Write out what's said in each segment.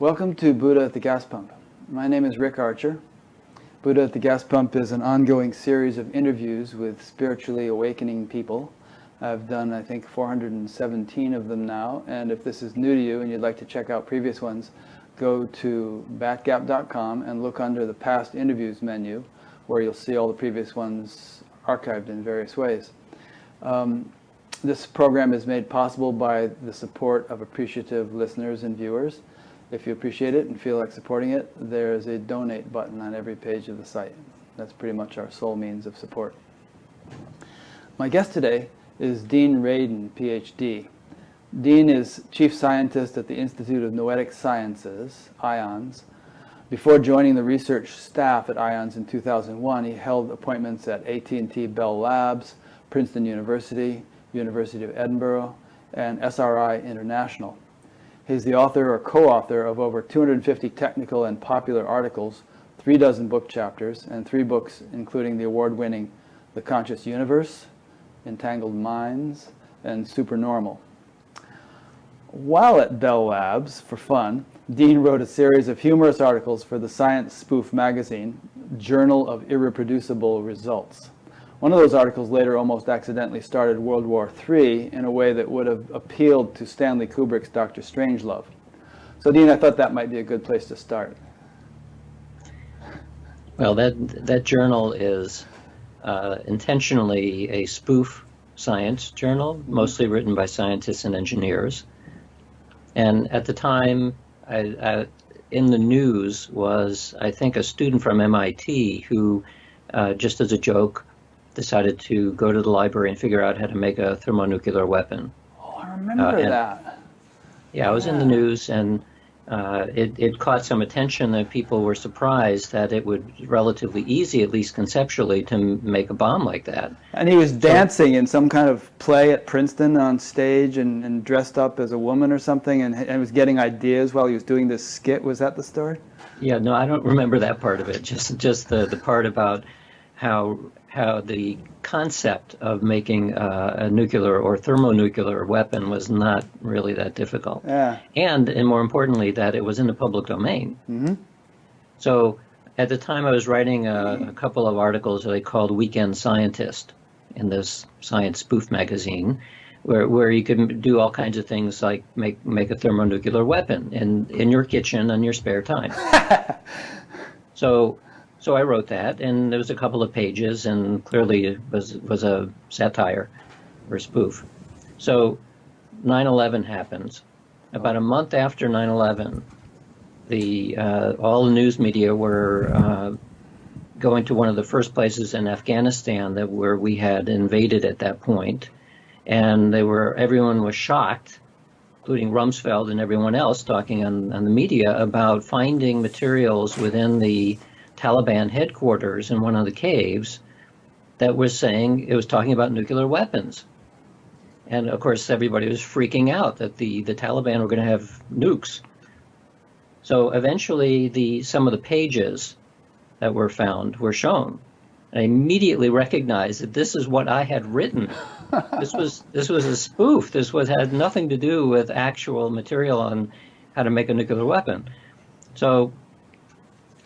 Welcome to Buddha at the Gas Pump. My name is Rick Archer. Buddha at the Gas Pump is an ongoing series of interviews with spiritually awakening people. I've done, I think, 417 of them now, and if this is new to you and you'd like to check out previous ones, go to batgap.com and look under the past interviews menu, where you'll see all the previous ones archived in various ways. This program is made possible by the support of appreciative listeners and viewers. If you appreciate it and feel like supporting it, there is a donate button on every page of the site. That's pretty much our sole means of support. My guest today is Dean Radin, PhD. Dean is chief scientist at the Institute of Noetic Sciences, IONS. Before joining the research staff at IONS in 2001, he held appointments at AT&T Bell Labs, Princeton University, University of Edinburgh, and SRI International. He's the author or co-author of over 250 technical and popular articles, 36 book chapters, and 3 books including the award-winning The Conscious Universe, Entangled Minds, and Supernormal. While at Bell Labs, for fun, Dean wrote a series of humorous articles for the science spoof magazine, Journal of Irreproducible Results. One of those articles later almost accidentally started World War III in a way that would have appealed to Stanley Kubrick's Dr. Strangelove. So, Dean, I thought that might be a good place to start. Well, that journal is intentionally a spoof science journal, mostly written by scientists and engineers. And at the time, in the news was, I think, a student from MIT who, just as a joke, decided to go to the library and figure out how to make a thermonuclear weapon. Oh, I remember that. Yeah, it was in the news, and it caught some attention that people were surprised that it would be relatively easy, at least conceptually, to make a bomb like that. And he was dancing in some kind of play at Princeton on stage and dressed up as a woman or something, and was getting ideas while he was doing this skit. Was that the story? Yeah, no, I don't remember that part of it, just the part about how the concept of making a nuclear or thermonuclear weapon was not really that difficult. Yeah. And more importantly, that it was in the public domain. Mm-hmm. So at the time I was writing a couple of articles that I called Weekend Scientist in this science spoof magazine, where you could do all kinds of things like make a thermonuclear weapon in your kitchen on your spare time. So I wrote that, and there was a couple of pages, and clearly it was a satire or spoof. So 9/11 happens. About a month after 9/11, all the news media were going to one of the first places in Afghanistan where we had invaded at that point, and everyone was shocked, including Rumsfeld and everyone else talking on the media about finding materials within the Taliban headquarters in one of the caves that was saying it was talking about nuclear weapons. And of course, everybody was freaking out that the Taliban were going to have nukes. So eventually, some of the pages that were found were shown. I immediately recognized that this is what I had written. This was a spoof. Had nothing to do with actual material on how to make a nuclear weapon. So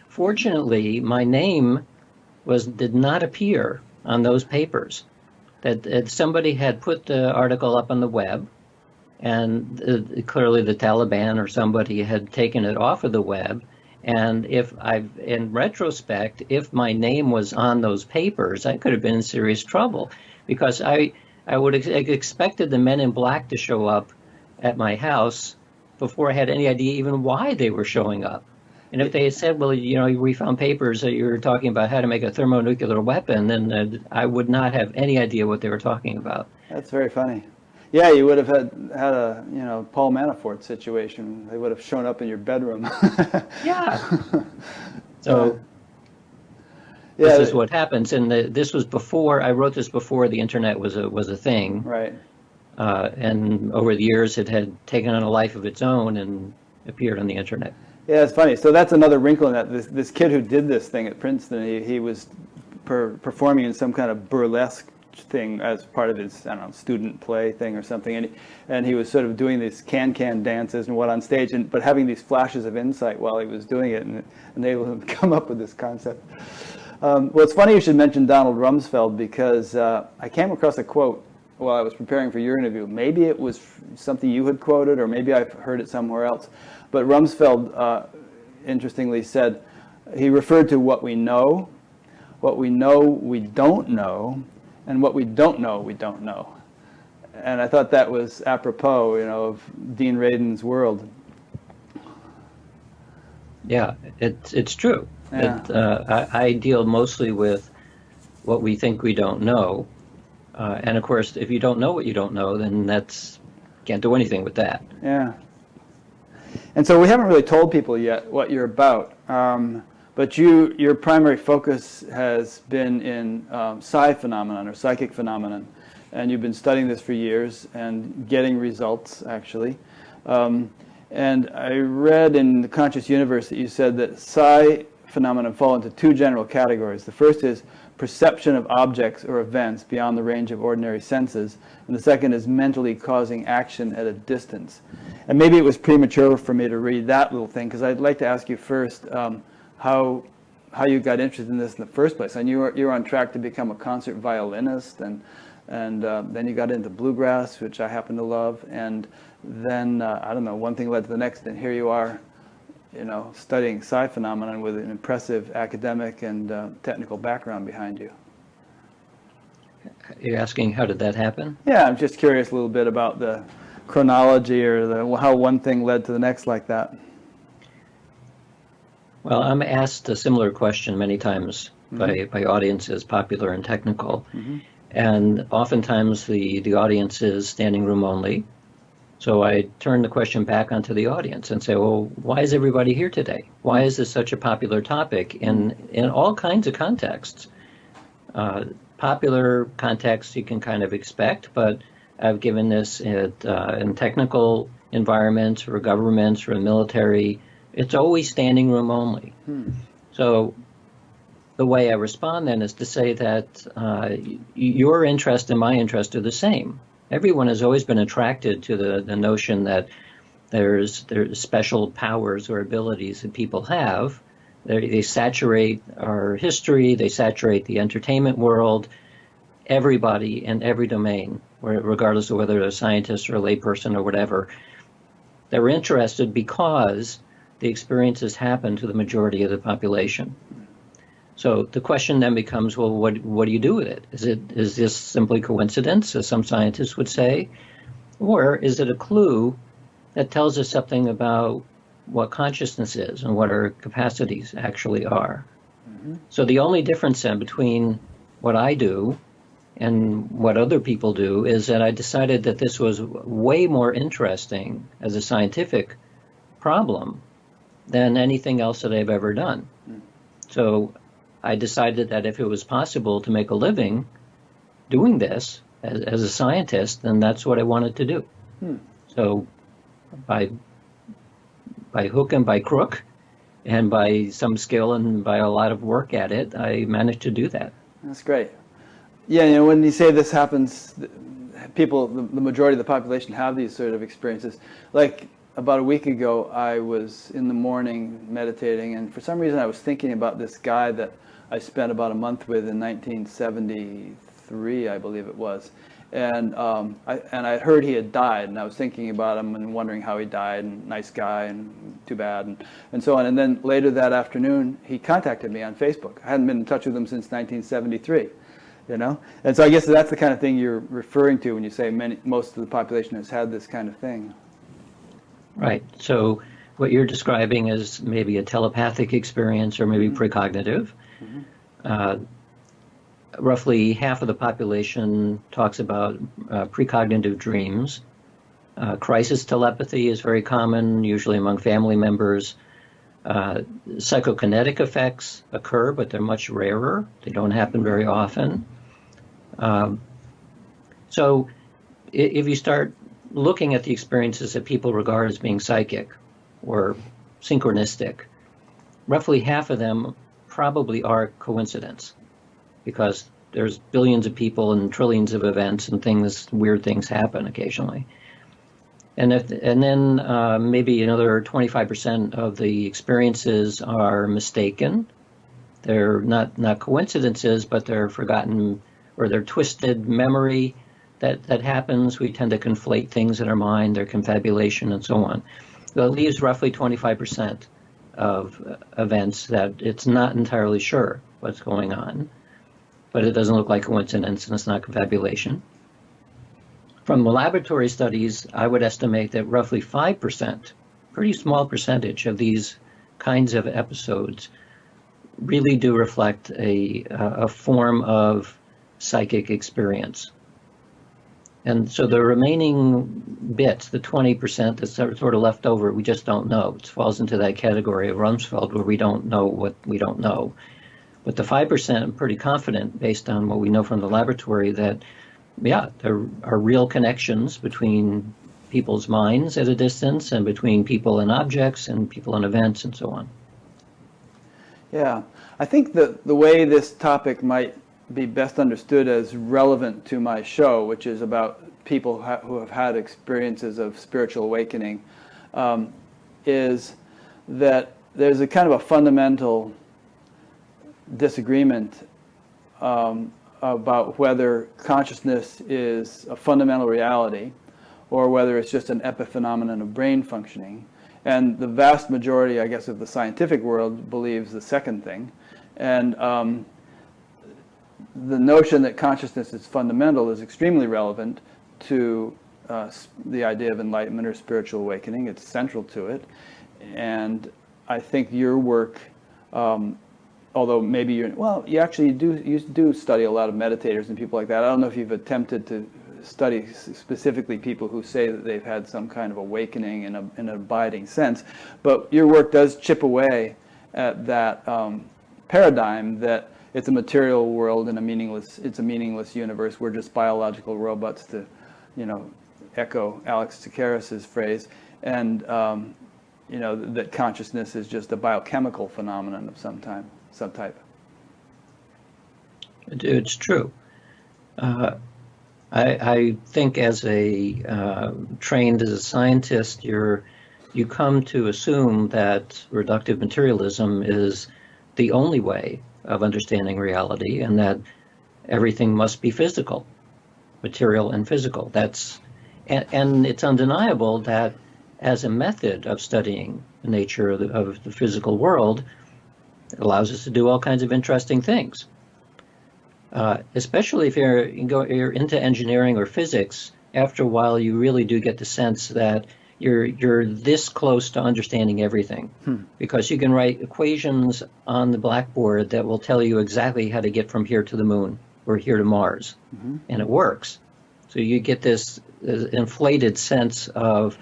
fortunately, my name did not appear on those papers. That somebody had put the article up on the web, and clearly the Taliban or somebody had taken it off of the web. And in retrospect, if my name was on those papers, I could have been in serious trouble, because I would have expected the men in black to show up at my house before I had any idea even why they were showing up. And if they had said, well, we found papers that you were talking about how to make a thermonuclear weapon, then I would not have any idea what they were talking about. That's very funny. Yeah, you would have had a Paul Manafort situation. They would have shown up in your bedroom. Yeah. So this is what happens. And this was before, I wrote this before the internet was a thing. Right. And over the years, it had taken on a life of its own and appeared on the internet. Yeah, it's funny. So that's another wrinkle in that. This kid who did this thing at Princeton, he was performing in some kind of burlesque thing as part of his, I don't know, student play thing or something, and he was sort of doing these can-can dances and what on stage, but having these flashes of insight while he was doing it, and able to come up with this concept. Well, it's funny you should mention Donald Rumsfeld, because I came across a quote while I was preparing for your interview. Maybe it was something you had quoted, or maybe I've heard it somewhere else. But Rumsfeld, interestingly, said, he referred to what we know we don't know, and what we don't know we don't know. And I thought that was apropos, of Dean Radin's world. Yeah, it's true. Yeah. I deal mostly with what we think we don't know. And of course, if you don't know what you don't know, then can't do anything with that. Yeah. And so we haven't really told people yet what you're about. But your primary focus has been in psi phenomenon, or psychic phenomenon. And you've been studying this for years and getting results, actually. And I read in The Conscious Universe that you said that psi phenomena fall into two general categories. The first is perception of objects or events beyond the range of ordinary senses, and the second is mentally causing action at a distance. And maybe it was premature for me to read that little thing, because I'd like to ask you first how you got interested in this in the first place. And you were on track to become a concert violinist, and then you got into bluegrass, which I happen to love, and then I don't know, one thing led to the next, and here you are, studying psi phenomenon with an impressive academic and technical background behind you. You're asking how did that happen? Yeah, I'm just curious a little bit about the chronology, or how one thing led to the next like that. Well, I'm asked a similar question many times by audiences, popular and technical. And oftentimes the audience is standing room only. So I turn the question back onto the audience and say, well, why is everybody here today? Why is this such a popular topic in all kinds of contexts? Popular contexts you can kind of expect, but I've given this in technical environments or governments or the military. It's always standing room only. So the way I respond then is to say that your interest and my interest are the same. Everyone has always been attracted to the notion that there's special powers or abilities that people have. They saturate our history, they saturate the entertainment world, everybody in every domain, regardless of whether they're a scientist or a layperson or whatever. They're interested because the experiences happen to the majority of the population. So the question then becomes, well, what do you do with it? Is this simply coincidence, as some scientists would say? Or is it a clue that tells us something about what consciousness is and what our capacities actually are? So the only difference then between what I do and what other people do is that I decided that this was way more interesting as a scientific problem than anything else that I've ever done. So I decided that if it was possible to make a living doing this as a scientist, then that's what I wanted to do. So by hook and by crook, and by some skill and by a lot of work at it, I managed to do that. That's great. Yeah, when you say this happens, people, the majority of the population have these sort of experiences. Like about a week ago, I was in the morning meditating, and for some reason I was thinking about this guy that I spent about a month with in 1973, I believe it was. And I heard he had died, and I was thinking about him and wondering how he died, and nice guy, and too bad, and so on. And then later that afternoon, he contacted me on Facebook. I hadn't been in touch with him since 1973, And so I guess that's the kind of thing you're referring to when you say most of the population has had this kind of thing. Right. So what you're describing is maybe a telepathic experience or maybe precognitive. Roughly half of the population talks about precognitive dreams. Crisis telepathy is very common, usually among family members. Psychokinetic effects occur, but they're much rarer. They don't happen very often. So if you start looking at the experiences that people regard as being psychic or synchronistic, roughly half of them probably are coincidence, because there's billions of people and trillions of events and things, weird things happen occasionally. And then maybe another 25% of the experiences are mistaken. They're not coincidences, but they're forgotten, or they're twisted memory that happens. We tend to conflate things in our mind, their confabulation, and so on. So it leaves roughly 25% of events that it's not entirely sure what's going on, but it doesn't look like coincidence and it's not confabulation. From the laboratory studies, I would estimate that roughly 5%, pretty small percentage of these kinds of episodes really do reflect a form of psychic experience. And so the remaining bits, the 20% that's sort of left over, we just don't know. It falls into that category of Rumsfeld where we don't know what we don't know. But the 5%, I'm pretty confident, based on what we know from the laboratory, that, yeah, there are real connections between people's minds at a distance and between people and objects and people and events and so on. Yeah, I think the way this topic might be best understood as relevant to my show, which is about people who have had experiences of spiritual awakening, is that there's a kind of a fundamental disagreement about whether consciousness is a fundamental reality or whether it's just an epiphenomenon of brain functioning. And the vast majority, I guess, of the scientific world believes the second thing. And the notion that consciousness is fundamental is extremely relevant to the idea of enlightenment or spiritual awakening. It's central to it. And I think your work, although maybe you actually do study a lot of meditators and people like that. I don't know if you've attempted to study specifically people who say that they've had some kind of awakening in an abiding sense, but your work does chip away at that paradigm that it's a material world and it's a meaningless universe. We're just biological robots, to echo Alex Tsakiris's phrase, and that consciousness is just a biochemical phenomenon of some type. It's true. I think as trained as a scientist, you come to assume that reductive materialism is the only way of understanding reality, and that everything must be physical, material and physical. And it's undeniable that as a method of studying the nature of the physical world, it allows us to do all kinds of interesting things. Especially if you're into engineering or physics, after a while you really do get the sense that you're this close to understanding everything, because you can write equations on the blackboard that will tell you exactly how to get from here to the moon or here to Mars, and it works. So you get this inflated sense of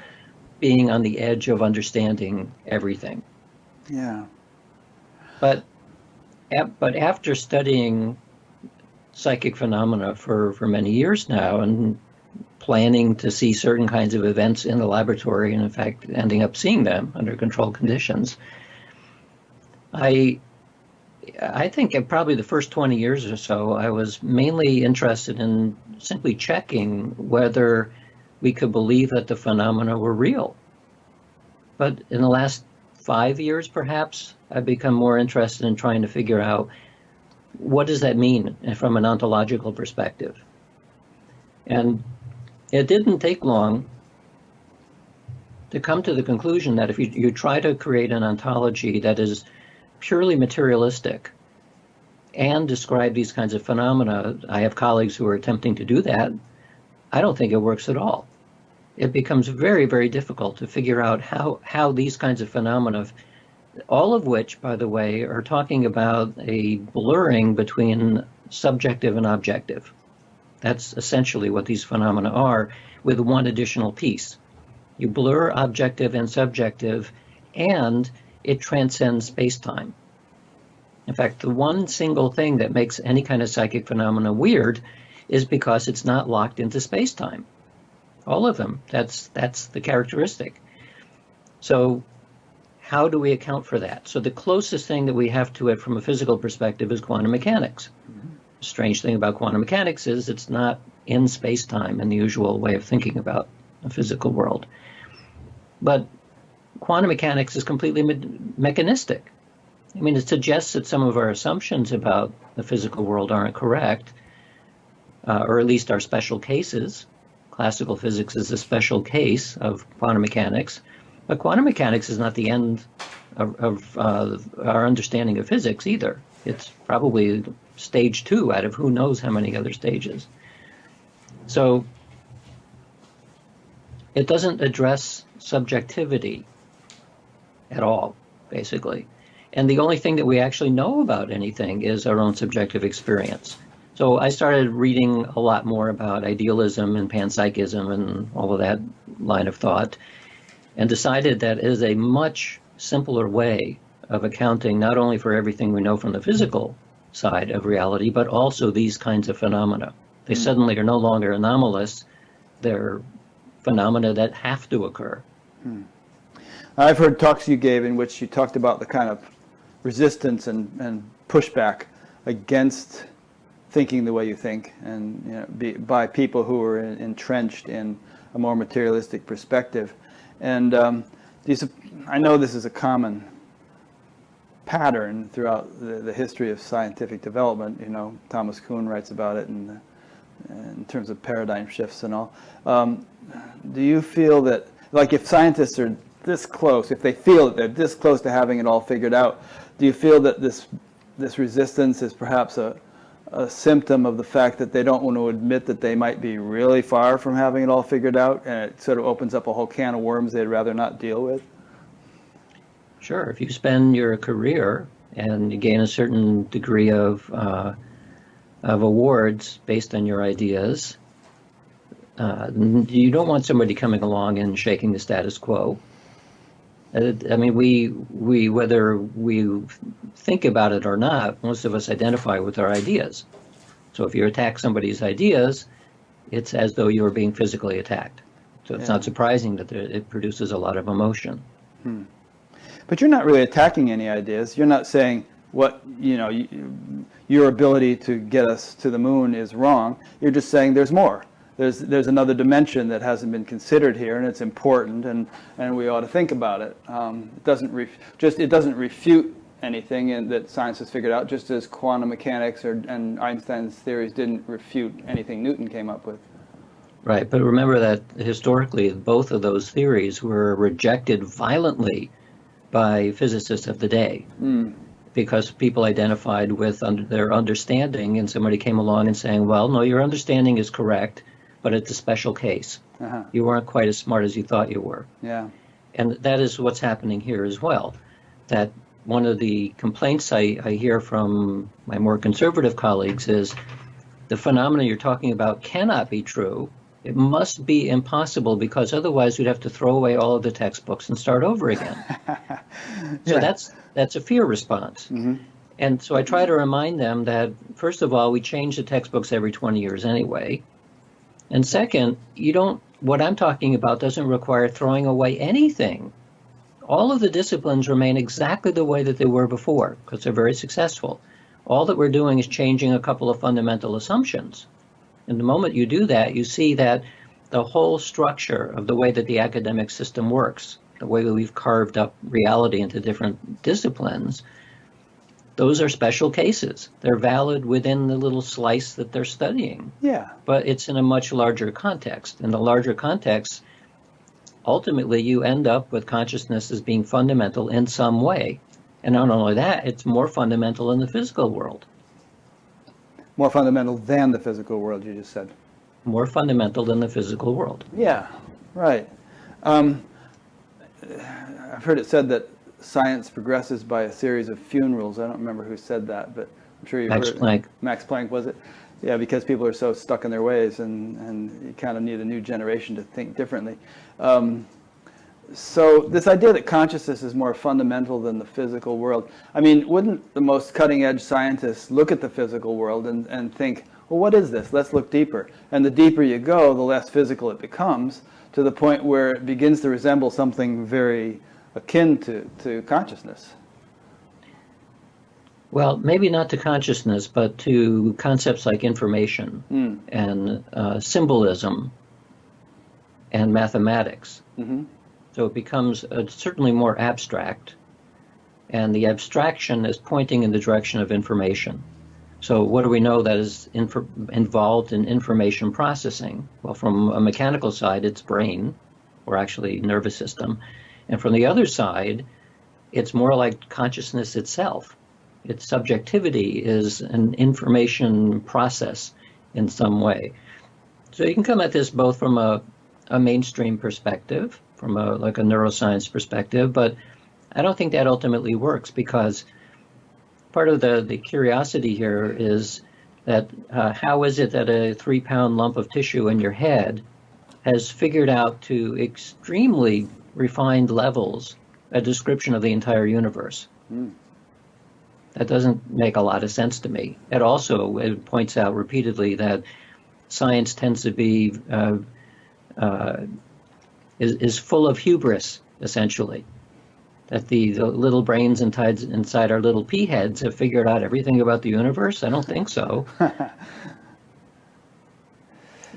being on the edge of understanding everything. Yeah. But after studying psychic phenomena for many years now and planning to see certain kinds of events in the laboratory, and in fact ending up seeing them under controlled conditions, I think probably the first 20 years or so, I was mainly interested in simply checking whether we could believe that the phenomena were real. But in the last 5 years, perhaps, I've become more interested in trying to figure out, what does that mean from an ontological perspective? And it didn't take long to come to the conclusion that if you try to create an ontology that is purely materialistic and describe these kinds of phenomena, I have colleagues who are attempting to do that, I don't think it works at all. It becomes very, very difficult to figure out how these kinds of phenomena, all of which, by the way, are talking about a blurring between subjective and objective. That's essentially what these phenomena are, with one additional piece. You blur objective and subjective, and it transcends space-time. In fact, the one single thing that makes any kind of psychic phenomena weird is because it's not locked into space-time. All of them, that's the characteristic. So how do we account for that? So the closest thing that we have to it from a physical perspective is quantum mechanics. strange thing about quantum mechanics is it's not in space-time in the usual way of thinking about the physical world. But quantum mechanics is completely mechanistic. I mean, it suggests that some of our assumptions about the physical world aren't correct, or at least are special cases. Classical physics is a special case of quantum mechanics, but quantum mechanics is not the end of our understanding of physics either. It's probably stage 2 out of who knows how many other stages. So it doesn't address subjectivity at all, basically. And the only thing that we actually know about anything is our own subjective experience. So I started reading a lot more about idealism and panpsychism and all of that line of thought, and decided that it is a much simpler way of accounting not only for everything we know from the physical side of reality, but also these kinds of phenomena. They suddenly are no longer anomalous. They're phenomena that have to occur. I've heard talks you gave in which you talked about the kind of resistance and pushback against thinking the way you think, and by people who are entrenched in a more materialistic perspective. And I know this is a common pattern throughout the history of scientific development. You know, Thomas Kuhn writes about it in terms of paradigm shifts and all. Do you feel that, like, if scientists are this close, if they feel that they're this close to having it all figured out, do you feel that this resistance is perhaps a symptom of the fact that they don't want to admit that they might be really far from having it all figured out, and it sort of opens up a whole can of worms they'd rather not deal with? Sure. If you spend your career and you gain a certain degree of awards based on your ideas, you don't want somebody coming along and shaking the status quo. I mean, we whether we think about it or not, most of us identify with our ideas. So if you attack somebody's ideas, it's as though you are being physically attacked. So it's not surprising that it produces a lot of emotion. But you're not really attacking any ideas. You're not saying your ability to get us to the moon is wrong. You're just saying there's more. There's another dimension that hasn't been considered here, and it's important, and we ought to think about it. It doesn't refute anything that science has figured out, just as quantum mechanics and Einstein's theories didn't refute anything Newton came up with. Right, but remember that historically both of those theories were rejected violently by physicists of the day. Because people identified with their understanding, and somebody came along and saying, well, no, your understanding is correct, but it's a special case. You weren't quite as smart as you thought you were. Yeah. And that is what's happening here as well. That one of the complaints I hear from my more conservative colleagues is the phenomena you're talking about cannot be true. It must be impossible, because otherwise we'd have to throw away all of the textbooks and start over again. So that's a fear response. And so I try to remind them that, first of all, we change the textbooks every 20 years anyway. And second, what I'm talking about doesn't require throwing away anything. All of the disciplines remain exactly the way that they were before, because they're very successful. All that we're doing is changing a couple of fundamental assumptions. And the moment you do that, you see that the whole structure of the way that the academic system works, the way that we've carved up reality into different disciplines, those are special cases. They're valid within the little slice that they're studying. Yeah. But it's in a much larger context. In the larger context, ultimately you end up with consciousness as being fundamental in some way. And not only that, it's more fundamental in the physical world. More fundamental than the physical world, you just said. More fundamental than the physical world. Yeah, right. I've heard it said that science progresses by a series of funerals. I don't remember who said that, but I'm sure you've heard it. Max Planck. Max Planck, was it? Yeah, because people are so stuck in their ways, and you kind of need a new generation to think differently. So this idea that consciousness is more fundamental than the physical world, I mean, wouldn't the most cutting-edge scientists look at the physical world and think, well, what is this? Let's look deeper. And the deeper you go, the less physical it becomes, to the point where it begins to resemble something very akin to consciousness. Well, maybe not to consciousness, but to concepts like information and symbolism and mathematics. Mm-hmm. So it becomes certainly more abstract, and the abstraction is pointing in the direction of information. So what do we know that is involved in information processing? Well, from a mechanical side, it's brain, or actually nervous system. And from the other side, it's more like consciousness itself. Its subjectivity is an information process in some way. So you can come at this both from a mainstream perspective, from like a neuroscience perspective, but I don't think that ultimately works, because part of the curiosity here is that how is it that a 3-pound lump of tissue in your head has figured out to extremely refined levels a description of the entire universe? That doesn't make a lot of sense to me. It points out repeatedly that science tends to be is full of hubris, essentially. That the little brains inside our little pea heads have figured out everything about the universe? I don't think so.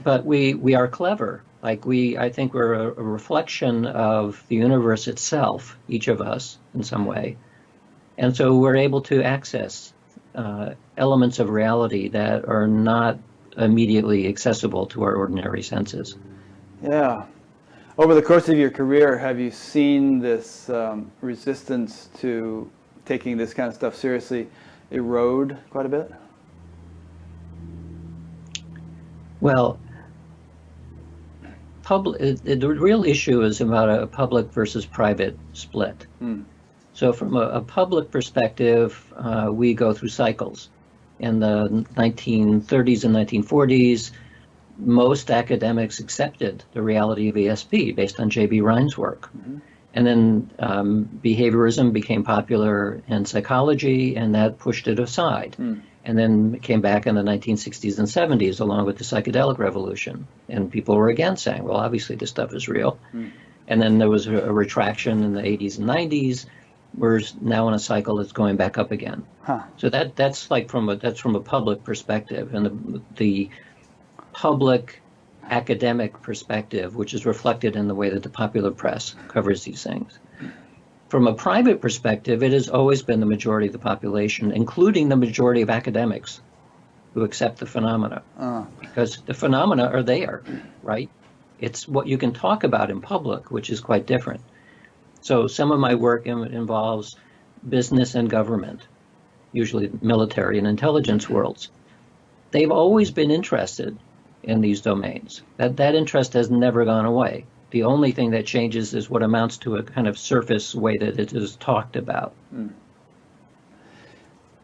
But we are clever. I think we're a reflection of the universe itself, each of us in some way. And so we're able to access elements of reality that are not immediately accessible to our ordinary senses. Yeah. Over the course of your career, have you seen this resistance to taking this kind of stuff seriously erode quite a bit? Well, the real issue is about a public versus private split. So from a public perspective, we go through cycles. In the 1930s and 1940s, most academics accepted the reality of ESP based on J.B. Rhine's work. And then behaviorism became popular in psychology, and that pushed it aside. And then it came back in the 1960s and 70s along with the psychedelic revolution. And people were again saying, well, obviously this stuff is real. And then there was a retraction in the 80s and 90s. We're now in a cycle that's going back up again. So that's from a public perspective, and the public academic perspective, which is reflected in the way that the popular press covers these things. From a private perspective, it has always been the majority of the population, including the majority of academics, who accept the phenomena. Because the phenomena are there, right? It's what you can talk about in public, which is quite different. So some of my work involves business and government, usually military and intelligence worlds. They've always been interested in these domains. That interest has never gone away. The only thing that changes is what amounts to a kind of surface way that it is talked about.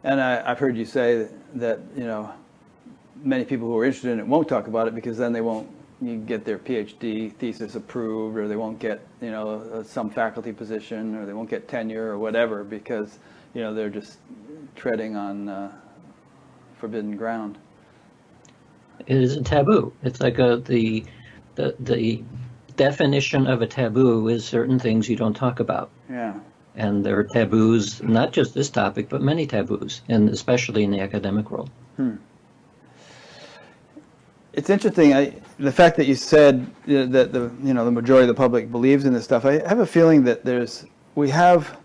And I've heard you say that many people who are interested in it won't talk about it, because then they won't get their PhD thesis approved, or they won't get some faculty position, or they won't get tenure or whatever, because they're just treading on forbidden ground. It is a taboo. It's like the definition of a taboo is certain things you don't talk about. Yeah. And there are taboos, not just this topic, but many taboos, and especially in the academic world. It's interesting, the fact that you said that the majority of the public believes in this stuff. I have a feeling that we have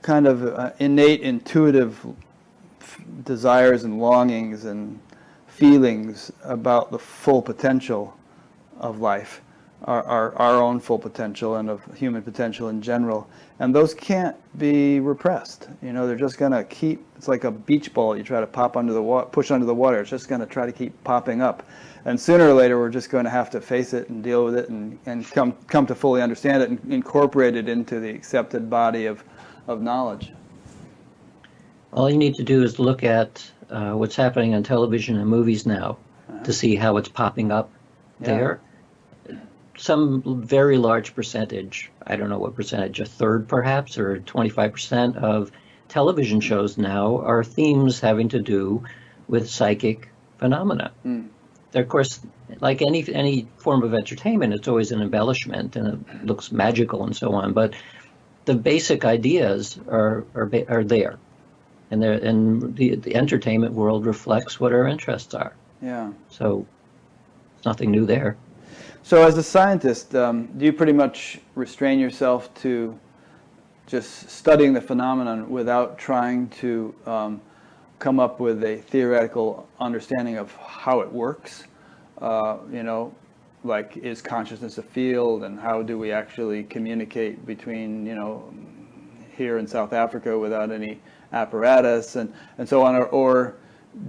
kind of innate intuitive desires and longings and feelings about the full potential of life, our own full potential and of human potential in general, and those can't be repressed. They're just going to keep. It's like a beach ball you try to push under the water. It's just going to try to keep popping up, and sooner or later we're just going to have to face it and deal with it and come to fully understand it and incorporate it into the accepted body of knowledge. All you need to do is look at what's happening on television and movies now to see how it's popping up there. Some very large percentage, I don't know what percentage, a third perhaps, or 25% of television shows now are themes having to do with psychic phenomena. They're, of course, like any form of entertainment, it's always an embellishment and it looks magical and so on, but the basic ideas are there. and the entertainment world reflects what our interests are. Yeah. So nothing new there. So as a scientist, do you pretty much restrain yourself to just studying the phenomenon without trying to come up with a theoretical understanding of how it works? You know, like, is consciousness a field, and how do we actually communicate between, you know, here in South Africa without any apparatus and so on, or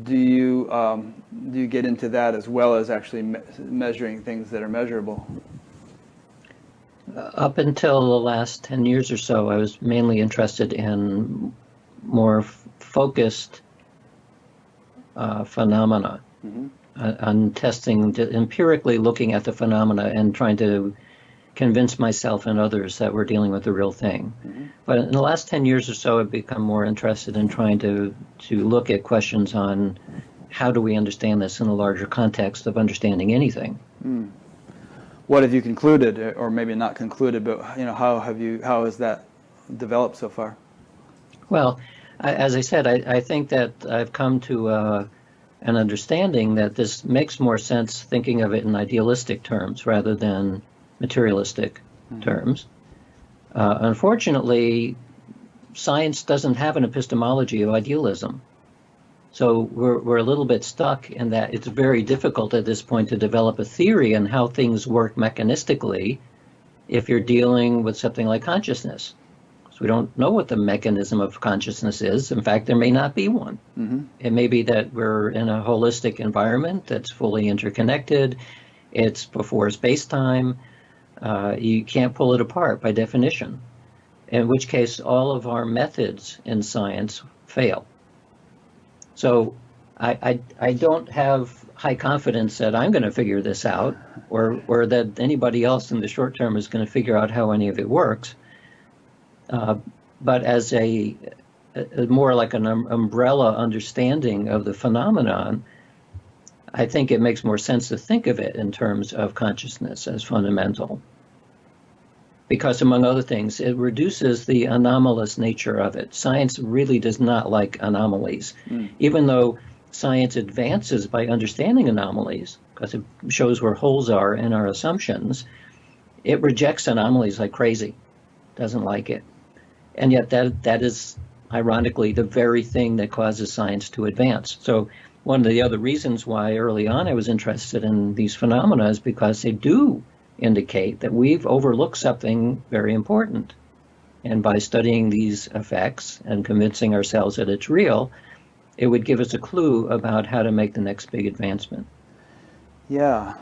do you get into that as well as actually measuring things that are measurable? Up until the last 10 years or so, I was mainly interested in more focused phenomena, on testing, empirically looking at the phenomena and trying to convince myself and others that we're dealing with the real thing. But in the last 10 years or so, I've become more interested in trying to look at questions on how do we understand this in a larger context of understanding anything. What have you concluded, or maybe not concluded, but you know, how has that developed so far? Well, as I said, I think that I've come to an understanding that this makes more sense thinking of it in idealistic terms rather than materialistic terms. Unfortunately, science doesn't have an epistemology of idealism. So we're a little bit stuck in that it's very difficult at this point to develop a theory on how things work mechanistically if you're dealing with something like consciousness. So we don't know what the mechanism of consciousness is. In fact, there may not be one. It may be that we're in a holistic environment that's fully interconnected. It's before space-time. You can't pull it apart by definition, in which case all of our methods in science fail. So I don't have high confidence that I'm going to figure this out, or that anybody else in the short term is going to figure out how any of it works. But as a more like an umbrella understanding of the phenomenon, I think it makes more sense to think of it in terms of consciousness as fundamental. Because, among other things, it reduces the anomalous nature of it. Science really does not like anomalies. Even though science advances by understanding anomalies, because it shows where holes are in our assumptions, it rejects anomalies like crazy, doesn't like it. And yet that is, ironically, the very thing that causes science to advance. So one of the other reasons why early on I was interested in these phenomena is because they do indicate that we've overlooked something very important. And by studying these effects and convincing ourselves that it's real, it would give us a clue about how to make the next big advancement. Yeah.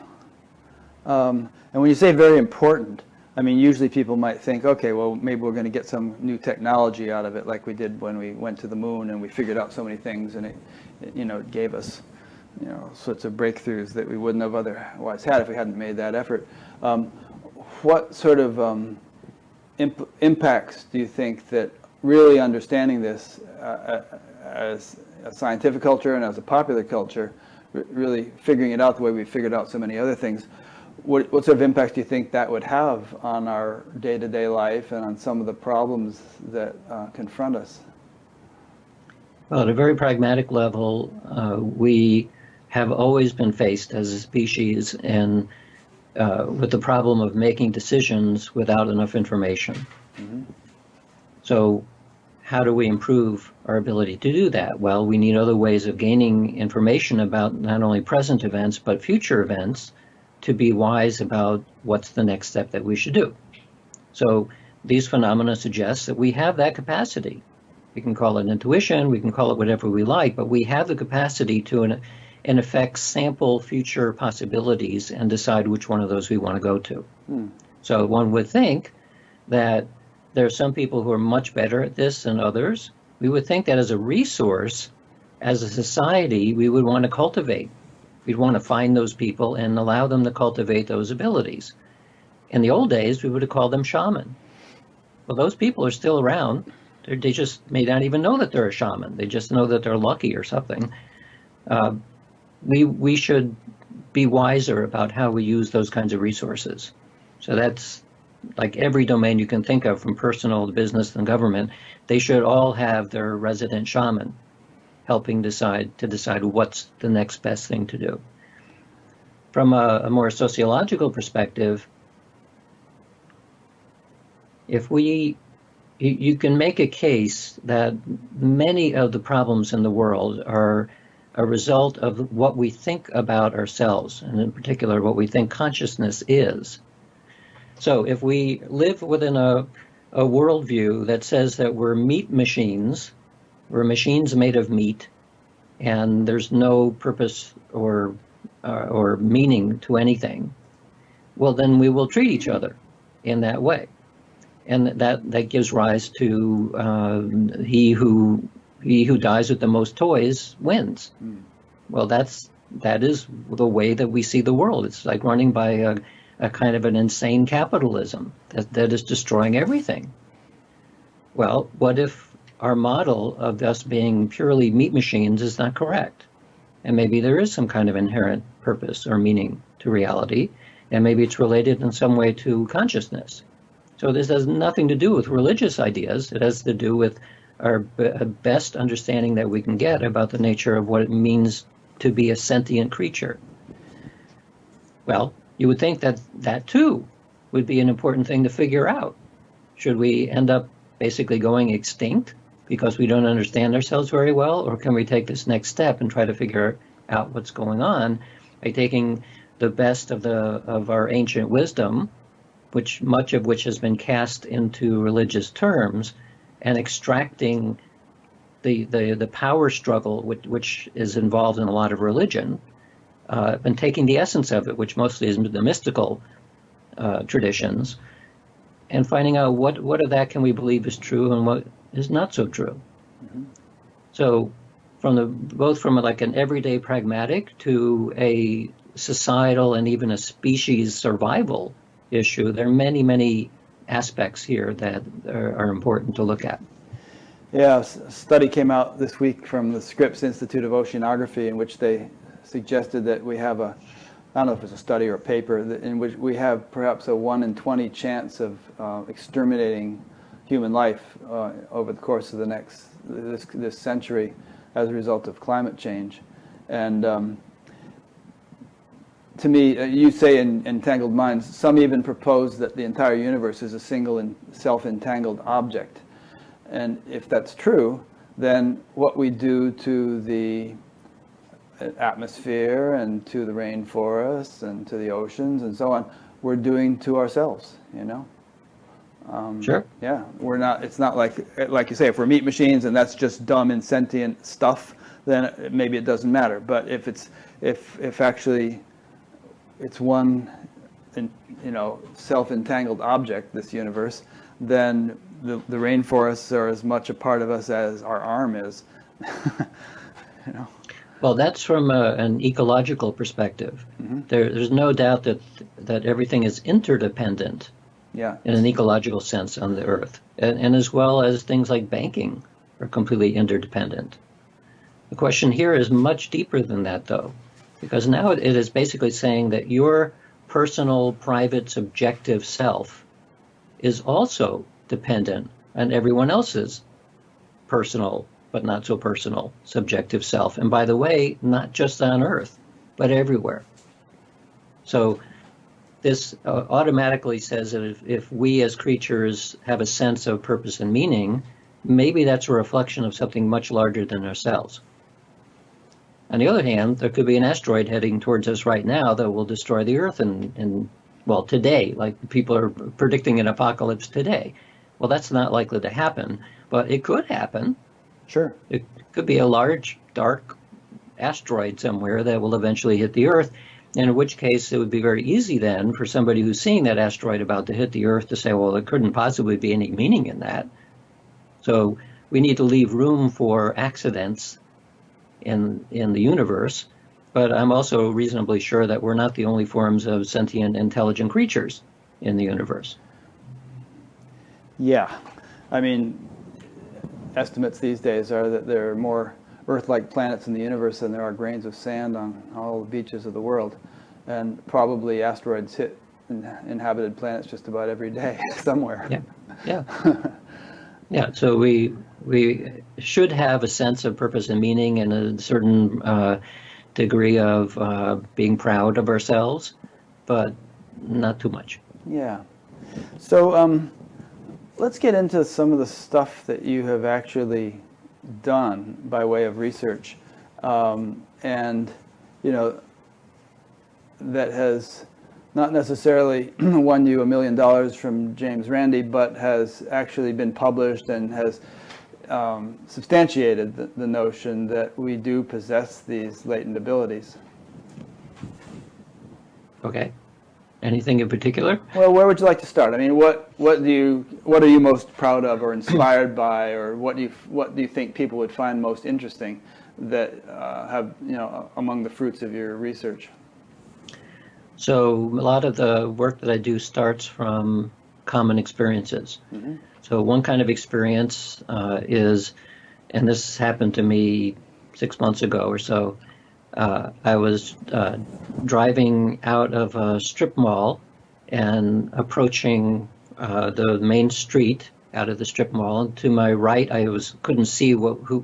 And when you say very important, I mean, usually people might think, okay, well, maybe we're going to get some new technology out of it, like we did when we went to the moon and we figured out so many things, and it you know, it gave us, you know, sorts of breakthroughs that we wouldn't have otherwise had if we hadn't made that effort. What sort of impacts do you think that really understanding this as a scientific culture and as a popular culture, really figuring it out the way we figured out so many other things, what sort of impact do you think that would have on our day-to-day life and on some of the problems that confront us? Well, at a very pragmatic level, we have always been faced as a species and with the problem of making decisions without enough information. So how do we improve our ability to do that? Well, we need other ways of gaining information about not only present events, but future events to be wise about what's the next step that we should do. So these phenomena suggest that we have that capacity. We can call it intuition, we can call it whatever we like, but we have the capacity to, in effect, sample future possibilities and decide which one of those we want to go to. So one would think that there are some people who are much better at this than others. We would think that as a resource, as a society, we would want to cultivate. We'd want to find those people and allow them to cultivate those abilities. In the old days, we would have called them shaman. Well, those people are still around. They just may not even know that they're a shaman. They just know that they're lucky or something. We should be wiser about how we use those kinds of resources. So that's like every domain you can think of, from personal to business and government, they should all have their resident shaman helping decide what's the next best thing to do. From a more sociological perspective, if you can make a case that many of the problems in the world are a result of what we think about ourselves, and in particular, what we think consciousness is. So if we live within a worldview that says that we're meat machines, we're machines made of meat, and there's no purpose or meaning to anything, well, then we will treat each other in that way. And that gives rise to he who dies with the most toys wins. Well, that is the way that we see the world. It's like running by a kind of an insane capitalism that is destroying everything. Well, what if our model of us being purely meat machines is not correct? And maybe there is some kind of inherent purpose or meaning to reality, and maybe it's related in some way to consciousness. So this has nothing to do with religious ideas. It has to do with our best understanding that we can get about the nature of what it means to be a sentient creature. Well, you would think that that too would be an important thing to figure out. Should we end up basically going extinct because we don't understand ourselves very well, or can we take this next step and try to figure out what's going on by taking the best of our ancient wisdom, which much of which has been cast into religious terms, and extracting the power struggle which is involved in a lot of religion, and taking the essence of it, which mostly is the mystical traditions, and finding out what of that can we believe is true and what is not so true. Mm-hmm. So both from like an everyday pragmatic to a societal and even a species survival issue, there are many, many aspects here that are important to look at. Yeah, a study came out this week from the Scripps Institute of Oceanography in which they suggested that we have I don't know if it's a study or a paper, in which we have perhaps a 1 in 20 chance of exterminating human life over the course of this century as a result of climate change. And to me, you say in Entangled Minds, some even propose that the entire universe is a single and self-entangled object. And if that's true, then what we do to the atmosphere and to the rainforests and to the oceans and so on, we're doing to ourselves, you know? Sure. Yeah, we're not. It's not like you say, if we're meat machines and that's just dumb insentient stuff, then maybe it doesn't matter. But if actually it's one, self-entangled object, this universe, then the rainforests are as much a part of us as our arm is. You know. Well, that's from an ecological perspective. Mm-hmm. There's no doubt that everything is interdependent. Yeah. In an ecological sense on the Earth, and as well as things like banking are completely interdependent. The question here is much deeper than that, though, because now it is basically saying that your personal, private, subjective self is also dependent on everyone else's personal, but not so personal, subjective self. And by the way, not just on Earth, but everywhere. So this automatically says that if we as creatures have a sense of purpose and meaning, maybe that's a reflection of something much larger than ourselves. On the other hand, there could be an asteroid heading towards us right now that will destroy the Earth well, today, like people are predicting an apocalypse today. Well, that's not likely to happen, but it could happen. Sure. It could be a large, dark asteroid somewhere that will eventually hit the Earth. And in which case, it would be very easy then for somebody who's seeing that asteroid about to hit the Earth to say, well, there couldn't possibly be any meaning in that. So we need to leave room for accidents in the universe. But I'm also reasonably sure that we're not the only forms of sentient, intelligent creatures in the universe. Yeah. I mean, estimates these days are that there are more Earth-like planets in the universe than there are grains of sand on all the beaches of the world, and probably asteroids hit inhabited planets just about every day somewhere. Yeah, yeah, yeah. So we should have a sense of purpose and meaning and a certain degree of being proud of ourselves, but not too much. Yeah. So let's get into some of the stuff that you have actually done by way of research, and that has not necessarily won you $1 million from James Randi, but has actually been published and has substantiated the notion that we do possess these latent abilities. Okay. Anything in particular? Well, where would you like to start? I mean, what are you most proud of, or inspired by, or what do you think people would find most interesting that have among the fruits of your research? So a lot of the work that I do starts from common experiences. Mm-hmm. So one kind of experience is, and this happened to me 6 months ago or so. I was driving out of a strip mall and approaching the main street out of the strip mall. And to my right, I couldn't see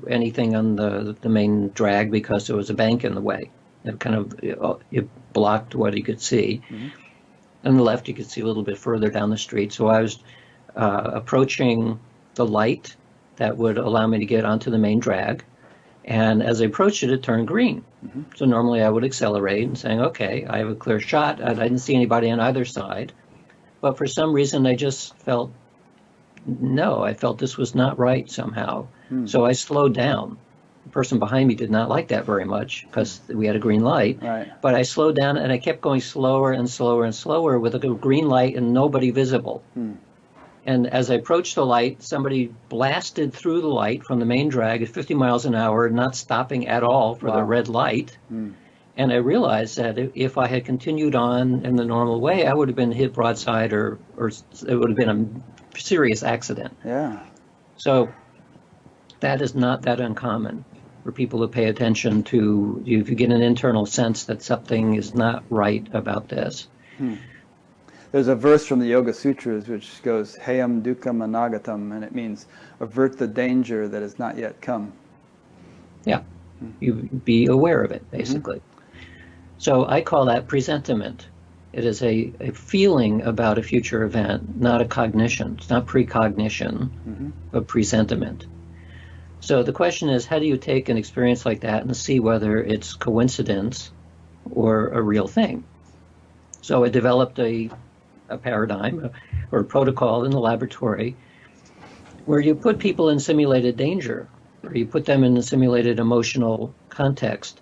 anything on the main drag because there was a bank in the way. It blocked what you could see. Mm-hmm. On the left, you could see a little bit further down the street. So I was approaching the light that would allow me to get onto the main drag. And as I approached it, it turned green. Mm-hmm. So normally I would accelerate and saying, okay, I have a clear shot. I didn't see anybody on either side. But for some reason, I just felt this was not right somehow. Mm. So I slowed down. The person behind me did not like that very much because we had a green light. Right. But I slowed down and I kept going slower and slower and slower with a green light and nobody visible. Mm. And as I approached the light, somebody blasted through the light from the main drag at 50 miles an hour, not stopping at all for the red light. Mm. And I realized that if I had continued on in the normal way, I would have been hit broadside or it would have been a serious accident. Yeah. So that is not that uncommon for people to pay attention to. If you get an internal sense that something is not right about this. Hmm. There's a verse from the Yoga Sutras which goes, Hayam Dukkham Anagatam, and it means avert the danger that has not yet come. Yeah, you be aware of it, basically. Mm-hmm. So I call that presentiment. It is a feeling about a future event, not a cognition. It's not precognition, mm-hmm. but presentiment. So the question is, how do you take an experience like that and see whether it's coincidence or a real thing? So I developed a paradigm or a protocol in the laboratory where you put people in simulated danger, or you put them in a simulated emotional context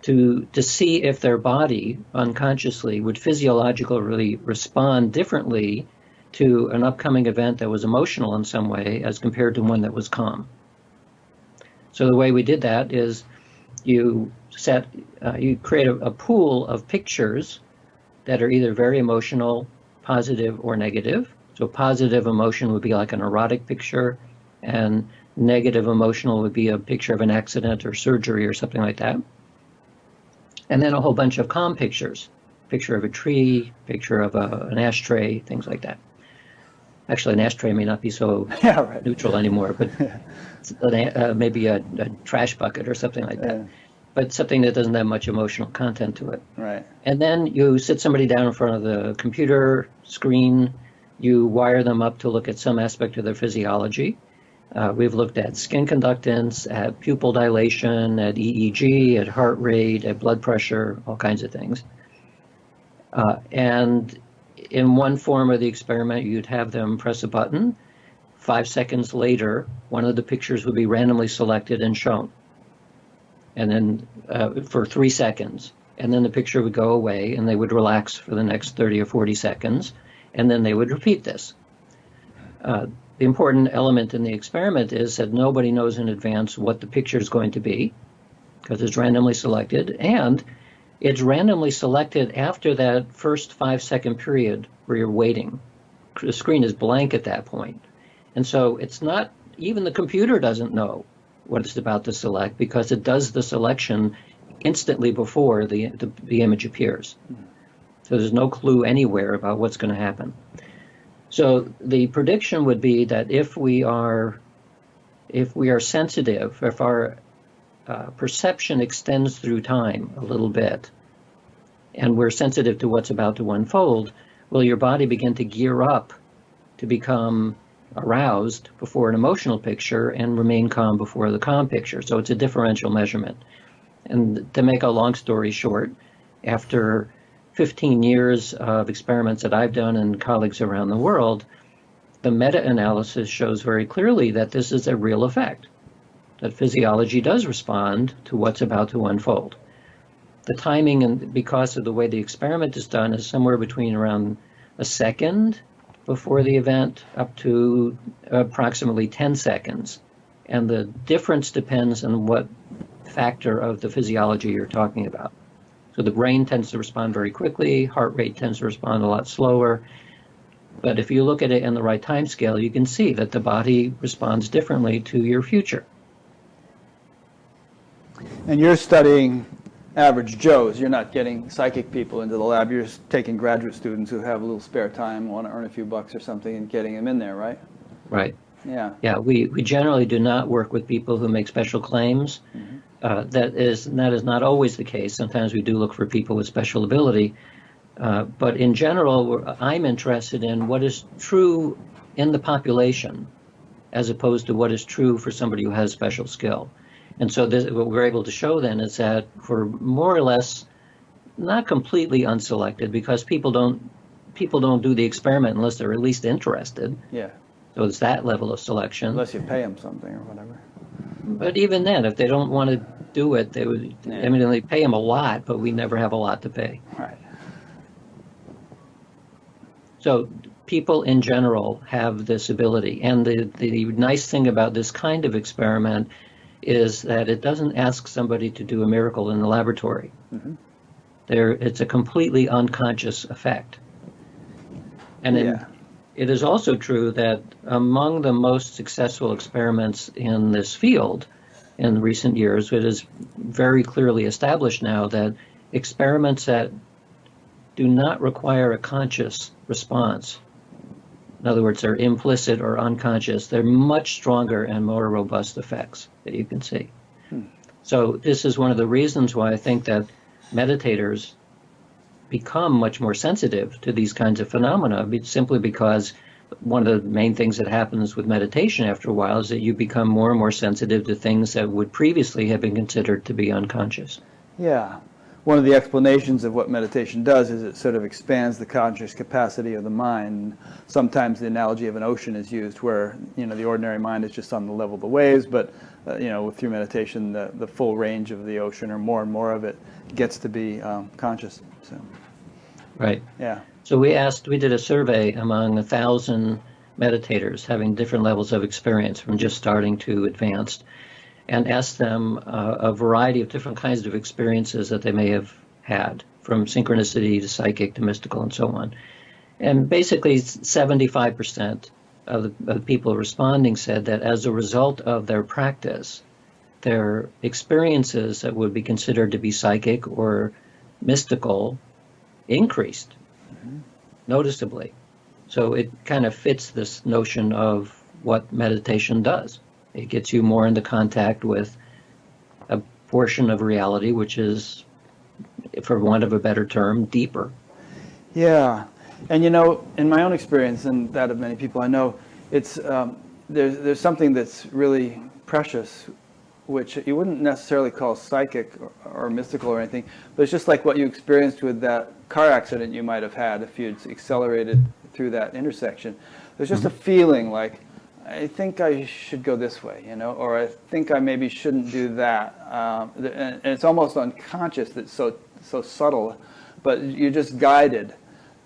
to see if their body unconsciously would physiologically respond differently to an upcoming event that was emotional in some way as compared to one that was calm. So the way we did that is you create a pool of pictures that are either very emotional, positive, or negative. So positive emotion would be like an erotic picture, and negative emotional would be a picture of an accident or surgery or something like that. And then a whole bunch of calm pictures, picture of a tree, picture of an ashtray, things like that. Actually, an ashtray may not be so neutral anymore, but maybe a trash bucket or something like that. But something that doesn't have much emotional content to it. Right. And then you sit somebody down in front of the computer screen, you wire them up to look at some aspect of their physiology. We've looked at skin conductance, at pupil dilation, at EEG, at heart rate, at blood pressure, all kinds of things. And in one form of the experiment, you'd have them press a button. 5 seconds later, one of the pictures would be randomly selected and shown. And then for 3 seconds, and then the picture would go away and they would relax for the next 30 or 40 seconds, and then they would repeat this. The important element in the experiment is that nobody knows in advance what the picture is going to be because it's randomly selected, and it's randomly selected after that first 5-second period where you're waiting. The screen is blank at that point. And so it's not, even the computer doesn't know what it's about to select because it does the selection instantly before the image appears. So there's no clue anywhere about what's going to happen. So the prediction would be that if we are sensitive, if our perception extends through time a little bit, and we're sensitive to what's about to unfold, will your body begin to gear up to become aroused before an emotional picture and remain calm before the calm picture. So it's a differential measurement. And to make a long story short, after 15 years of experiments that I've done and colleagues around the world, the meta-analysis shows very clearly that this is a real effect, that physiology does respond to what's about to unfold. The timing, and because of the way the experiment is done, is somewhere between around a second before the event up to approximately 10 seconds. And the difference depends on what factor of the physiology you're talking about. So the brain tends to respond very quickly, heart rate tends to respond a lot slower. But if you look at it in the right time scale, you can see that the body responds differently to your future. And you're studying average Joes. You're not getting psychic people into the lab. You're just taking graduate students who have a little spare time, want to earn a few bucks or something, and getting them in there, right? Right. Yeah. Yeah, we generally do not work with people who make special claims. Mm-hmm. That is not always the case. Sometimes we do look for people with special ability. But in general, I'm interested in what is true in the population as opposed to what is true for somebody who has special skill. And so what we're able to show then is that for more or less, not completely unselected, because people don't do the experiment unless they're at least interested. Yeah. So it's that level of selection. Unless you pay them something or whatever. But even then, if they don't want to do it, they would eminently pay them a lot, but we never have a lot to pay. Right. So people in general have this ability. And the nice thing about this kind of experiment is that it doesn't ask somebody to do a miracle in the laboratory. Mm-hmm. It's a completely unconscious effect. And it is also true that among the most successful experiments in this field in recent years, it is very clearly established now that experiments that do not require a conscious response, in other words, they're implicit or unconscious, they're much stronger and more robust effects that you can see. So this is one of the reasons why I think that meditators become much more sensitive to these kinds of phenomena, simply because one of the main things that happens with meditation after a while is that you become more and more sensitive to things that would previously have been considered to be unconscious. Yeah. One of the explanations of what meditation does is it sort of expands the conscious capacity of the mind. Sometimes the analogy of an ocean is used where, the ordinary mind is just on the level of the waves, but, through meditation, the full range of the ocean, or more and more of it, gets to be conscious. So. Right. Yeah. So we did a survey among 1,000 meditators having different levels of experience from just starting to advanced, and asked them a variety of different kinds of experiences that they may have had, from synchronicity to psychic to mystical and so on. And basically 75% of the people responding said that as a result of their practice, their experiences that would be considered to be psychic or mystical increased noticeably. So it kind of fits this notion of what meditation does. It gets you more into contact with a portion of reality which is, for want of a better term, deeper. Yeah. And in my own experience and that of many people I know, it's there's something that's really precious, which you wouldn't necessarily call psychic or mystical or anything, but it's just like what you experienced with that car accident you might have had if you'd accelerated through that intersection. There's just a feeling like, I think I should go this way, or I think I maybe shouldn't do that. And it's almost unconscious, that's so subtle, but you're just guided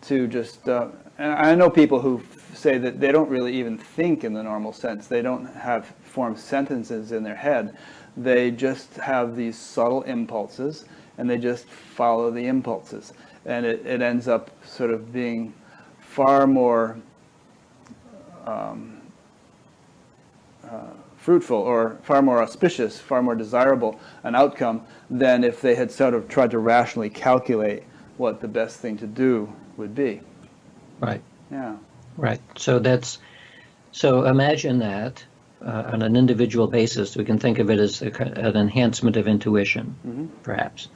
to just, and I know people who say that they don't really even think in the normal sense. They don't have formed sentences in their head. They just have these subtle impulses, and they just follow the impulses. And it ends up sort of being far more fruitful, or far more auspicious, far more desirable an outcome than if they had sort of tried to rationally calculate what the best thing to do would be. Right. Yeah. Right. So imagine that on an individual basis, we can think of it as an enhancement of intuition, perhaps.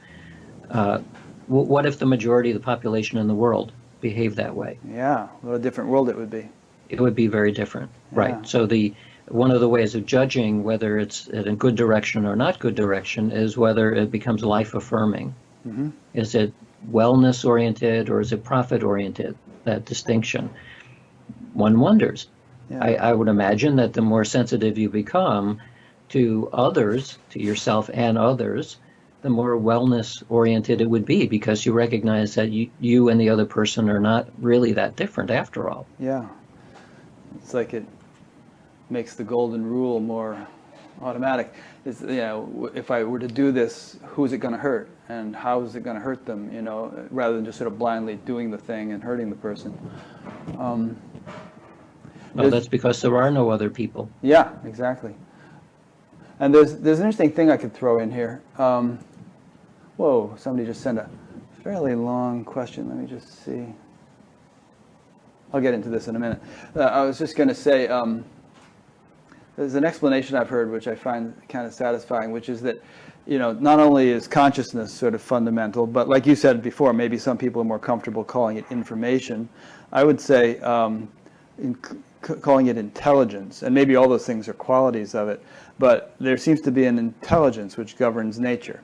What if the majority of the population in the world behaved that way? Yeah. What a different world it would be. It would be very different. Yeah. Right. So one of the ways of judging whether it's in a good direction or not good direction is whether it becomes life affirming. Is it wellness oriented or is it profit oriented? That distinction. One wonders. Yeah. I would imagine that the more sensitive you become to others, to yourself and others, the more wellness oriented it would be, because you recognize that you and the other person are not really that different after all. Yeah. It's like it makes the golden rule more automatic. It's, if I were to do this, who's it going to hurt, and how is it going to hurt them? Rather than just sort of blindly doing the thing and hurting the person. Well, that's because there are no other people. Yeah, exactly. And there's an interesting thing I could throw in here. Whoa! Somebody just sent a fairly long question. Let me just see. I'll get into this in a minute. I was just going to say. There's an explanation I've heard which I find kind of satisfying, which is that, not only is consciousness sort of fundamental, but like you said before, maybe some people are more comfortable calling it information. I would say calling it intelligence, and maybe all those things are qualities of it, but there seems to be an intelligence which governs nature.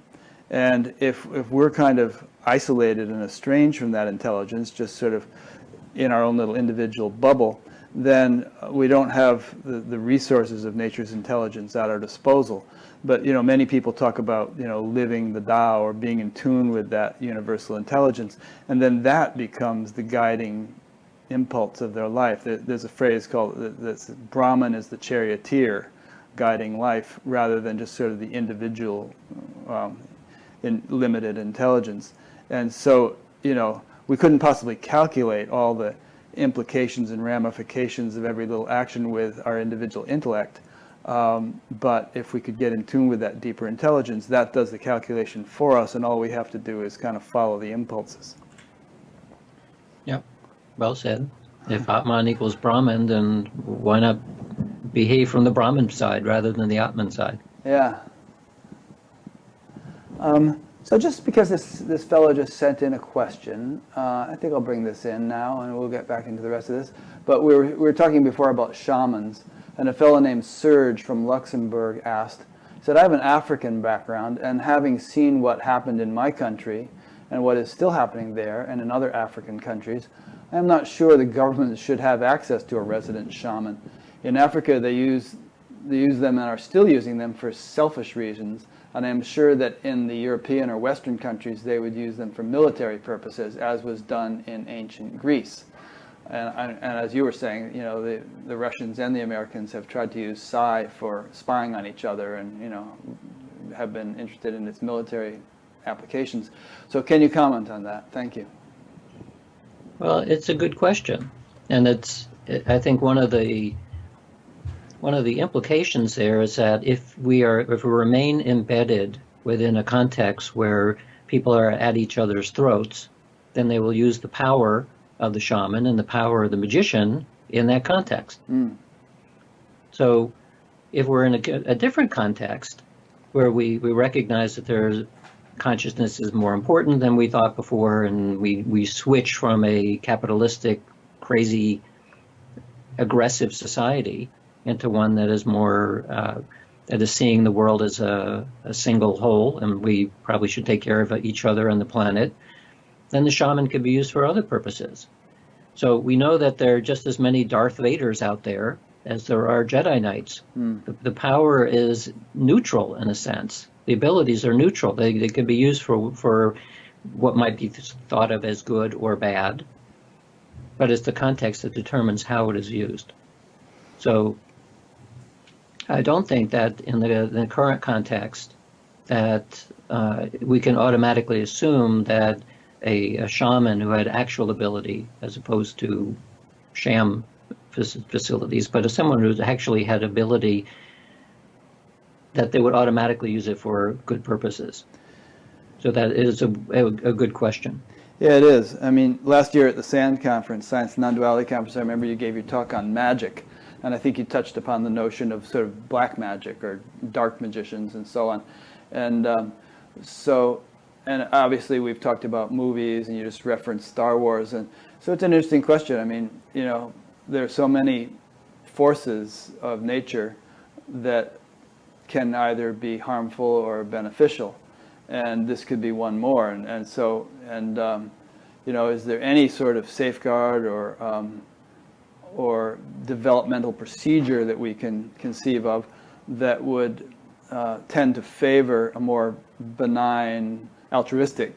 And if we're kind of isolated and estranged from that intelligence, just sort of in our own little individual bubble, then we don't have the resources of nature's intelligence at our disposal. But many people talk about living the Tao, or being in tune with that universal intelligence, and then that becomes the guiding impulse of their life. There's a phrase called that Brahman is the charioteer guiding life, rather than just sort of the individual limited intelligence. And so we couldn't possibly calculate all the implications and ramifications of every little action with our individual intellect. But if we could get in tune with that deeper intelligence, that does the calculation for us, and all we have to do is kind of follow the impulses. Yep. Well said. If Atman equals Brahman, then why not behave from the Brahman side rather than the Atman side? Yeah. So just because this fellow just sent in a question, I think I'll bring this in now, and we'll get back into the rest of this. But we were talking before about shamans, and a fellow named Serge from Luxembourg asked, said, I have an African background, and having seen what happened in my country and what is still happening there and in other African countries, I am not sure the government should have access to a resident shaman. In Africa, they use them and are still using them for selfish reasons. And I'm sure that in the European or Western countries, they would use them for military purposes, as was done in ancient Greece. And as you were saying, the Russians and the Americans have tried to use psi for spying on each other, and have been interested in its military applications. So can you comment on that? Thank you. Well, it's a good question, and I think one of the implications there is that if we remain embedded within a context where people are at each other's throats, then they will use the power of the shaman and the power of the magician in that context. So if we're in a different context where we recognize that consciousness is more important than we thought before, and we switch from a capitalistic, crazy, aggressive society into one that is more that is seeing the world as a single whole, and we probably should take care of each other and the planet, then the shaman could be used for other purposes. So we know that there are just as many Darth Vaders out there as there are Jedi Knights. The power is neutral in a sense. The abilities are neutral. They can be used for what might be thought of as good or bad, but it's the context that determines how it is used. So I don't think that in the current context that we can automatically assume that a shaman who had actual ability, as opposed to sham facilities, but as someone who actually had ability, that they would automatically use it for good purposes. So that is a good question. Yeah, it is. I mean, last year at the SAND conference, Science and Non-Duality Conference, I remember you gave your talk on magic, and I think you touched upon the notion of sort of black magic or dark magicians and so on. And and obviously we've talked about movies, and you just referenced Star Wars, and so it's an interesting question. I mean, you know, there are so many forces of nature that can either be harmful or beneficial, and this could be one more. You know, is there any sort of safeguard or developmental procedure that we can conceive of that would tend to favor a more benign, altruistic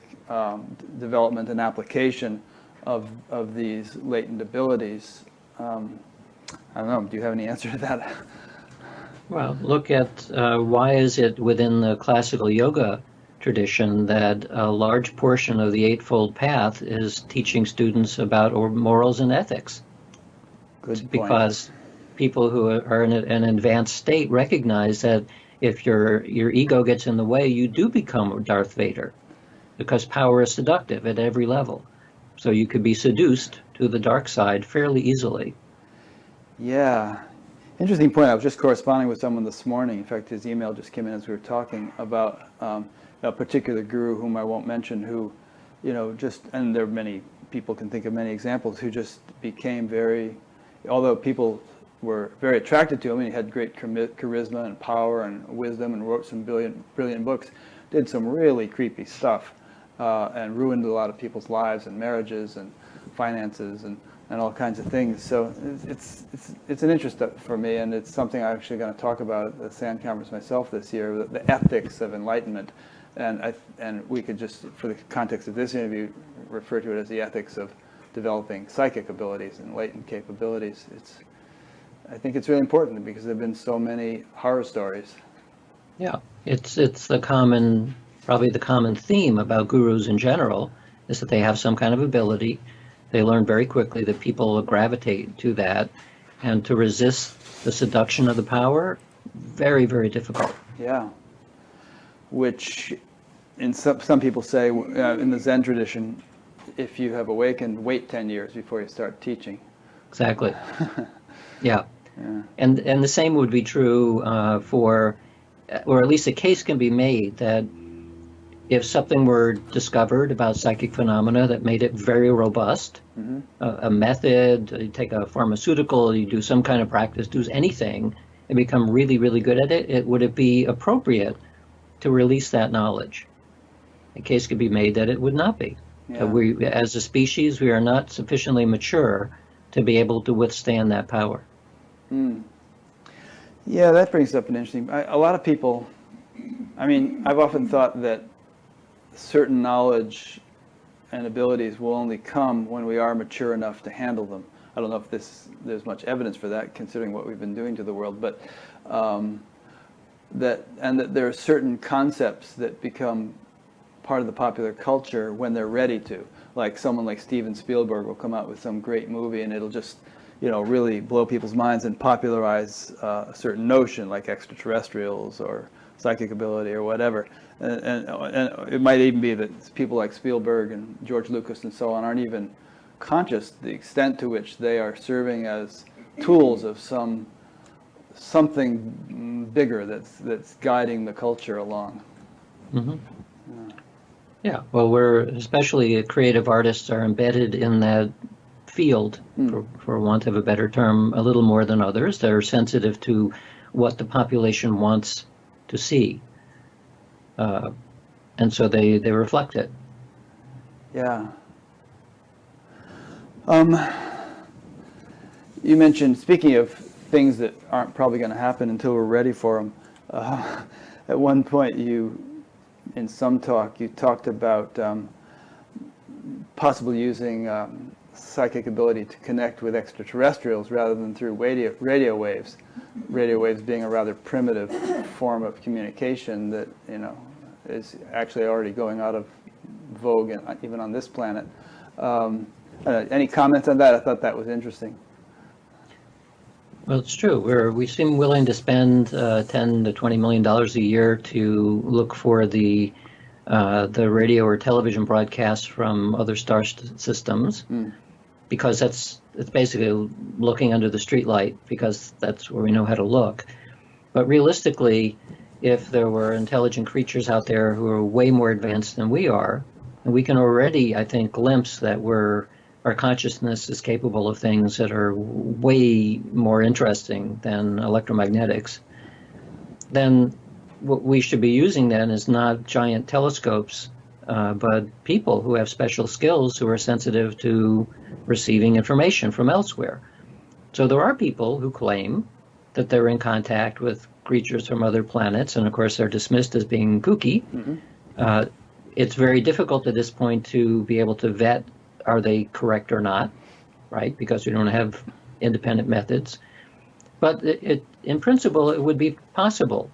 development and application of these latent abilities? I don't know. Do you have any answer to that? Well, look at why is it within the classical yoga tradition that a large portion of the Eightfold Path is teaching students about morals and ethics. Good point. Because people who are in an advanced state recognize that if your ego gets in the way, you do become Darth Vader, because power is seductive at every level. So you could be seduced to the dark side fairly easily. Yeah. Interesting point. I was just corresponding with someone this morning. In fact, his email just came in as we were talking about a particular guru whom I won't mention, who, you know, and there are many people can think of many examples, who just became very, although people were very attracted to him, and he had great charisma and power and wisdom and wrote some brilliant books, did some really creepy stuff and ruined a lot of people's lives and marriages and finances and all kinds of things. So it's an interest for me, and it's something I'm actually going to talk about at the SAND conference myself this year, the ethics of enlightenment. And we could just, for the context of this interview, refer to it as the ethics of developing psychic abilities and latent capabilities. I think it's really important because there have been so many horror stories. Yeah, it's probably the common theme about gurus in general is that they have some kind of ability. They learn very quickly that people gravitate to that, and to resist the seduction of the power, very, very difficult. Yeah. Which, in some people say, in the Zen tradition, if you have awakened, wait 10 years before you start teaching. Exactly. Yeah. And the same would be true or at least a case can be made that if something were discovered about psychic phenomena that made it very robust, a method, you take a pharmaceutical, you do some kind of practice, do anything, and become really, really good at it, would it be appropriate to release that knowledge? A case could be made that it would not be. Yeah. So we, as a species, we are not sufficiently mature to be able to withstand that power. Yeah, that brings up an interesting. A lot of people, I mean, I've often thought that certain knowledge and abilities will only come when we are mature enough to handle them. I don't know if there's much evidence for that, considering what we've been doing to the world, but that there are certain concepts that become part of the popular culture when they're ready to. Like someone like Steven Spielberg will come out with some great movie, and it'll just, you know, really blow people's minds and popularize a certain notion, like extraterrestrials or psychic ability or whatever. And it might even be that people like Spielberg and George Lucas and so on aren't even conscious the extent to which they are serving as tools of something bigger that's guiding the culture along. Mm-hmm. Yeah, well, especially creative artists are embedded in that field, for want of a better term, a little more than others. They're sensitive to what the population wants to see. And so they reflect it. Yeah. You mentioned, speaking of things that aren't probably going to happen until we're ready for them, at one point in some talk, you talked about possibly using psychic ability to connect with extraterrestrials rather than through radio waves. Radio waves being a rather primitive form of communication that, you know, is actually already going out of vogue even on this planet. Any comments on that? I thought that was interesting. Well, it's true. We seem willing to spend $10 to $20 million a year to look for the the radio or television broadcasts from other star systems, because it's basically looking under the streetlight, because that's where we know how to look. But realistically, if there were intelligent creatures out there who are way more advanced than we are, and we can already, I think, glimpse that our consciousness is capable of things that are way more interesting than electromagnetics, then what we should be using then is not giant telescopes, but people who have special skills who are sensitive to receiving information from elsewhere. So there are people who claim that they're in contact with creatures from other planets, and of course they're dismissed as being kooky. It's very difficult at this point to be able to vet, are they correct or not, right? Because we don't have independent methods. But in principle, it would be possible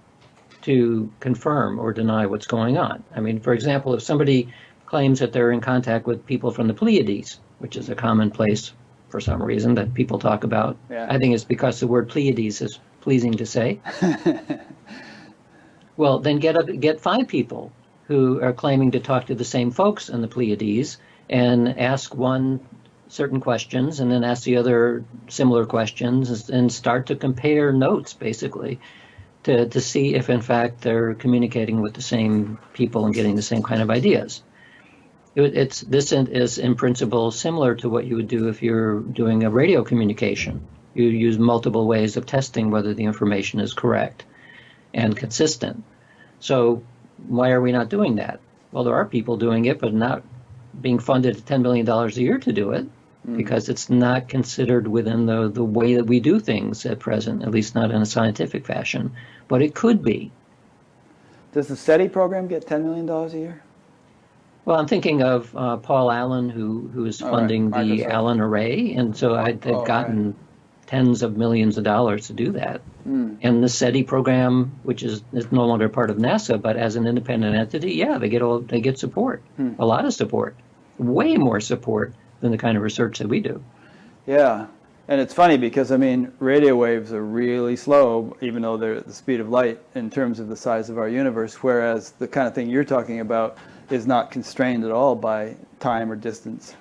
to confirm or deny what's going on. I mean, for example, if somebody claims that they're in contact with people from the Pleiades, which is a commonplace for some reason that people talk about, I think it's because the word Pleiades is pleasing to say. Well, then get 5 people who are claiming to talk to the same folks in the Pleiades and ask one certain questions and then ask the other similar questions and start to compare notes, basically, to see if, in fact, they're communicating with the same people and getting the same kind of ideas. This is, in principle, similar to what you would do if you're doing a radio communication. You use multiple ways of testing whether the information is correct and consistent. So why are we not doing that? Well, there are people doing it, but not being funded $10 million a year to do it, because it's not considered within the way that we do things at present, at least not in a scientific fashion. But it could be. Does the SETI program get $10 million a year? Well, I'm thinking of Paul Allen, who is funding the Allen Array, and so they've gotten tens of millions of dollars to do that. And the SETI program, which is no longer part of NASA, but as an independent entity, they get support, a lot of support, way more support than the kind of research that we do. Yeah, and it's funny because, I mean, radio waves are really slow, even though they're at the speed of light in terms of the size of our universe, whereas the kind of thing you're talking about is not constrained at all by time or distance.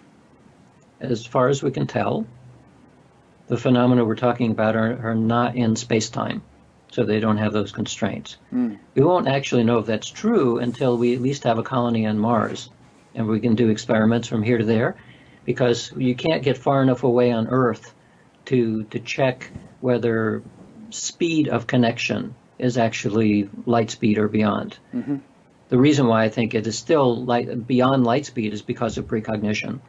As far as we can tell, the phenomena we're talking about are not in space-time, so they don't have those constraints. We won't actually know if that's true until we at least have a colony on Mars, and we can do experiments from here to there, because you can't get far enough away on Earth to check whether speed of connection is actually light speed or beyond. The reason why I think it is still beyond light speed is because of precognition.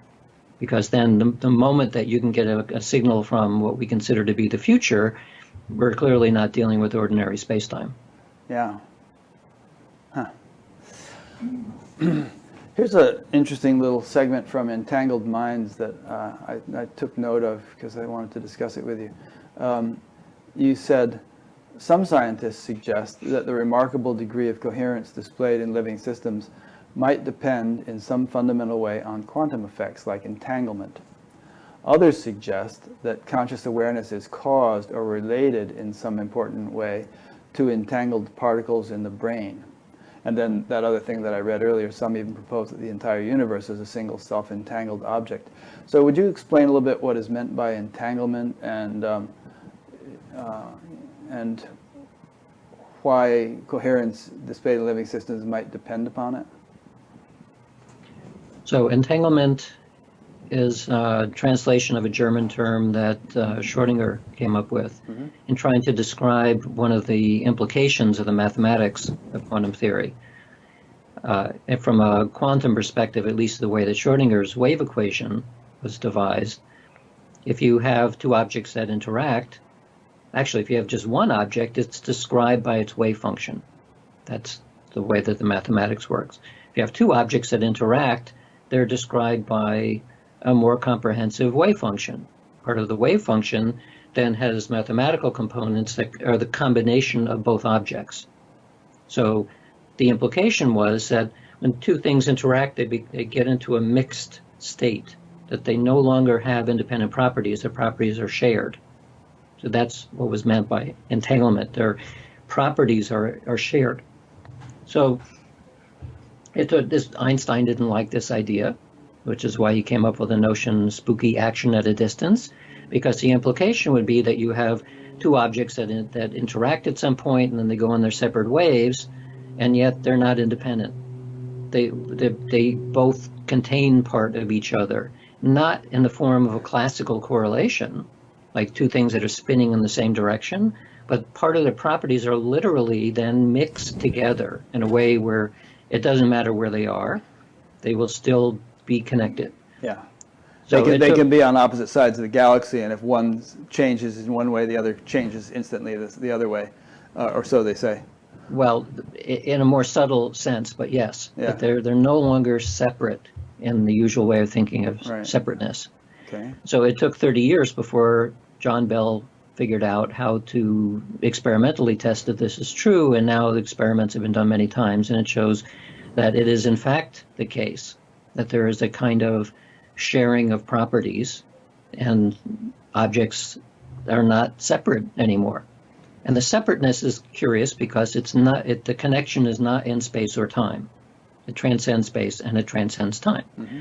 Because then the moment that you can get a signal from what we consider to be the future, we're clearly not dealing with ordinary space-time. Yeah. Huh. Here's an interesting little segment from Entangled Minds that I took note of because I wanted to discuss it with you. You said, some scientists suggest that the remarkable degree of coherence displayed in living systems might depend in some fundamental way on quantum effects like entanglement. Others suggest that conscious awareness is caused or related in some important way to entangled particles in the brain. And then that other thing that I read earlier, some even propose that the entire universe is a single self-entangled object. So would you explain a little bit what is meant by entanglement and why coherence displayed in living systems might depend upon it? So entanglement is a translation of a German term that Schrödinger came up with in trying to describe one of the implications of the mathematics of quantum theory. And from a quantum perspective, at least the way that Schrödinger's wave equation was devised, if you have two objects that interact, actually if you have just one object, it's described by its wave function. That's the way that the mathematics works. If you have two objects that interact, they're described by a more comprehensive wave function. Part of the wave function then has mathematical components that are the combination of both objects. So the implication was that when two things interact, they get into a mixed state, that they no longer have independent properties, their properties are shared. So that's what was meant by entanglement. Their properties are shared. So Einstein didn't like this idea, which is why he came up with the notion spooky action at a distance, because the implication would be that you have two objects that interact at some point and then they go on their separate waves, and yet they're not independent. They both contain part of each other, not in the form of a classical correlation, like two things that are spinning in the same direction, but part of their properties are literally then mixed together in a way where it doesn't matter where they are, they will still be connected. Yeah. So they can be on opposite sides of the galaxy, and if one changes in one way, the other changes instantly the other way, or so they say. Well, in a more subtle sense, but yes, Yeah. but they're no longer separate in the usual way of thinking of Right. separateness. Okay. So it took 30 years before John Bell figured out how to experimentally test that this is true, and now the experiments have been done many times, and it shows that it is in fact the case that there is a kind of sharing of properties, and objects are not separate anymore. And the separateness is curious because the connection is not in space or time. It transcends space and it transcends time. Mm-hmm.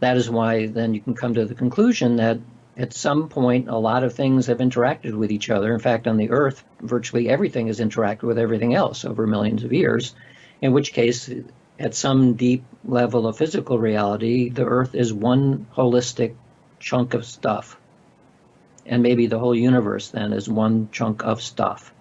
That is why then you can come to the conclusion that at some point a lot of things have interacted with each other. In fact, on the Earth, virtually everything has interacted with everything else over millions of years, in which case, at some deep level of physical reality, the Earth is one holistic chunk of stuff. And maybe the whole universe then is one chunk of stuff.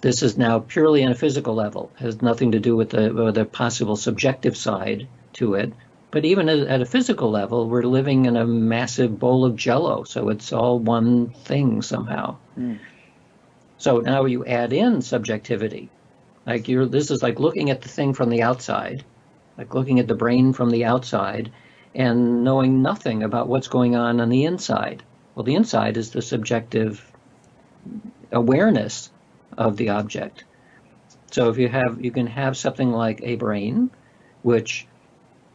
This is now purely on a physical level, has nothing to do with the possible subjective side to it. But even at a physical level, we're living in a massive bowl of Jell-O, so it's all one thing somehow. Mm. So now you add in subjectivity. This is like looking at the thing from the outside, like looking at the brain from the outside and knowing nothing about what's going on the inside. Well, the inside is the subjective awareness of the object. So if you can have something like a brain,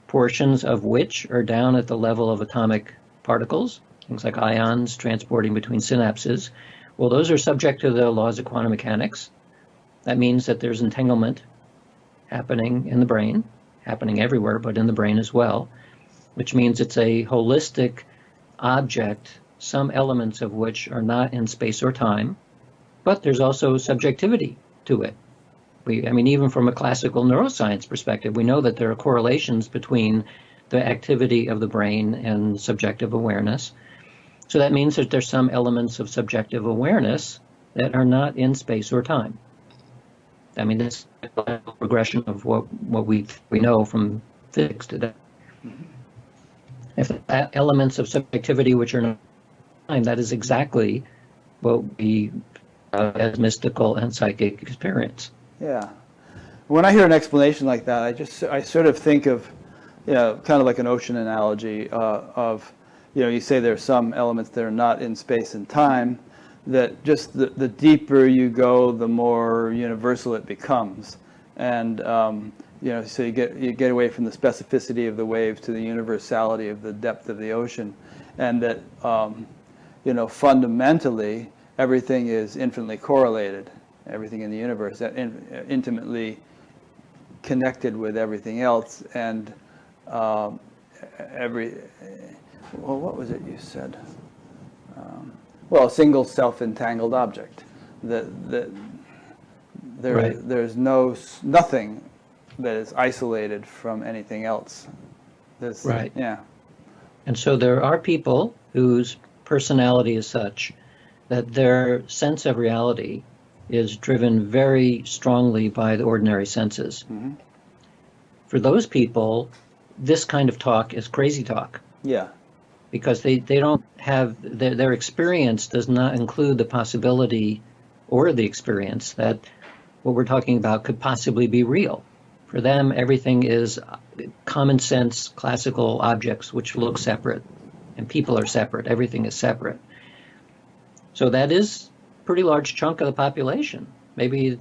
portions of which are down at the level of atomic particles, things like ions transporting between synapses. Well, those are subject to the laws of quantum mechanics. That means that there's entanglement happening in the brain, happening everywhere, but in the brain as well, which means it's a holistic object, some elements of which are not in space or time, but there's also subjectivity to it. Even from a classical neuroscience perspective, we know that there are correlations between the activity of the brain and subjective awareness. So that means that there's some elements of subjective awareness that are not in space or time. This is a progression of what we know from physics today. Mm-hmm. If elements of subjectivity which are not time, that is exactly what we as mystical and psychic experience. Yeah. When I hear an explanation like that, I sort of think of, kind of like an ocean analogy of, you say there are some elements that are not in space and time, that just the deeper you go, the more universal it becomes. And, so you get away from the specificity of the wave to the universality of the depth of the ocean. And that, fundamentally, everything is infinitely correlated. Everything in the universe, intimately connected with everything else, and what was it you said? A single self-entangled object. There's nothing that is isolated from anything else. Right. Yeah. And so there are people whose personality is such that their sense of reality is driven very strongly by the ordinary senses. Mm-hmm. For those people, this kind of talk is crazy talk. Yeah. Because they don't have, their experience does not include the possibility or the experience that what we're talking about could possibly be real. For them, everything is common sense, classical objects which look separate, and people are separate, everything is separate. So that is pretty large chunk of the population, maybe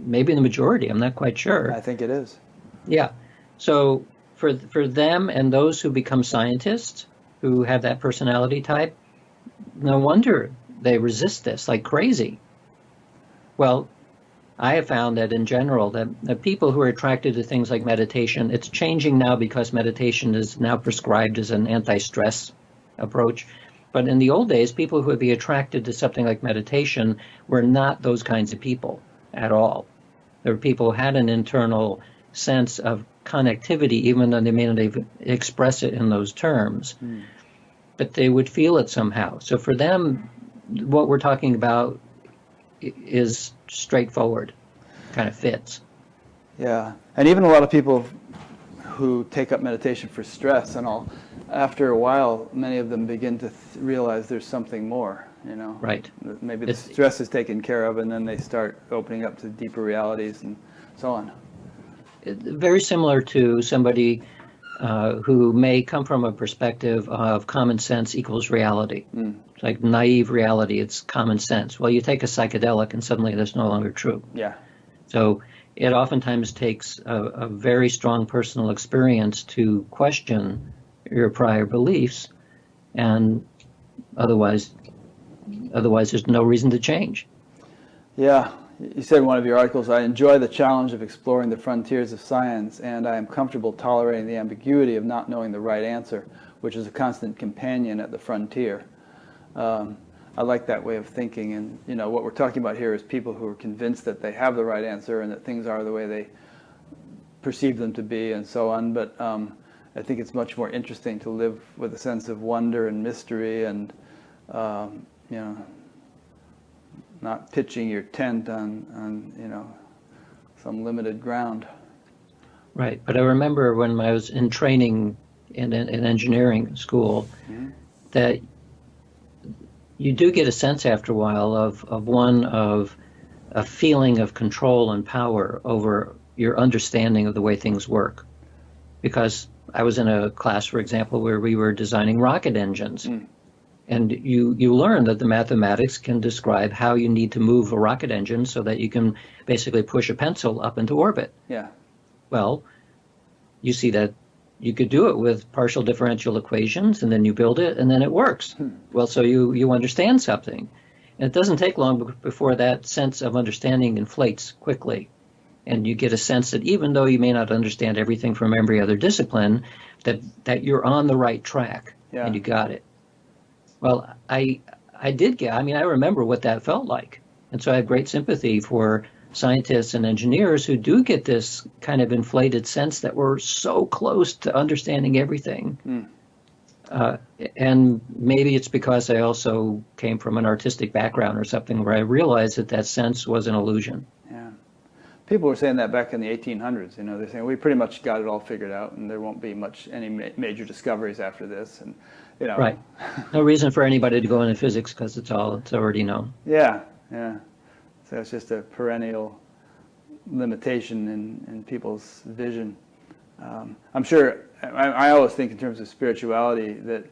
the majority, I'm not quite sure. I think it is. Yeah. So for them and those who become scientists who have that personality type, no wonder they resist this like crazy. Well, I have found that in general, that people who are attracted to things like meditation, it's changing now because meditation is now prescribed as an anti-stress approach. But in the old days, people who would be attracted to something like meditation were not those kinds of people at all. There were people who had an internal sense of connectivity, even though they may not even express it in those terms, but they would feel it somehow. So for them, what we're talking about is straightforward, kind of fits. Yeah, and even a lot of people who take up meditation for stress and all, after a while, many of them begin to realize there's something more, you know. Right. Maybe the stress is taken care of, and then they start opening up to deeper realities and so on. Very similar to somebody who may come from a perspective of common sense equals reality. It's like naive reality, it's common sense. Well, you take a psychedelic and suddenly that's no longer true. Yeah. So it oftentimes takes a very strong personal experience to question your prior beliefs, and otherwise there's no reason to change. Yeah. You said in one of your articles, I enjoy the challenge of exploring the frontiers of science, and I am comfortable tolerating the ambiguity of not knowing the right answer, which is a constant companion at the frontier. I like that way of thinking, and you know what we're talking about here is people who are convinced that they have the right answer and that things are the way they perceive them to be and so on, but I think it's much more interesting to live with a sense of wonder and mystery and you know, not pitching your tent on you know, some limited ground. Right, but I remember when I was in training in engineering school, that you do get a sense after a while of a feeling of control and power over your understanding of the way things work. Because I was in a class, for example, where we were designing rocket engines. And you learn that the mathematics can describe how you need to move a rocket engine so that you can basically push a pencil up into orbit. Yeah. Well, you see that you could do it with partial differential equations, and then you build it, and then it works. Well, so you understand something. And it doesn't take long before that sense of understanding inflates quickly. And you get a sense that even though you may not understand everything from every other discipline, that you're on the right track, and you got it. Well, I remember what that felt like. And so I have great sympathy for scientists and engineers who do get this kind of inflated sense that we're so close to understanding everything. And maybe it's because I also came from an artistic background or something where I realized that sense was an illusion. Yeah. People were saying that back in the 1800s, you know, they're saying we pretty much got it all figured out and there won't be any major discoveries after this. And, you know. Right. No reason for anybody to go into physics because it's already known. Yeah, yeah. So it's just a perennial limitation in people's vision. I'm sure, I always think in terms of spirituality that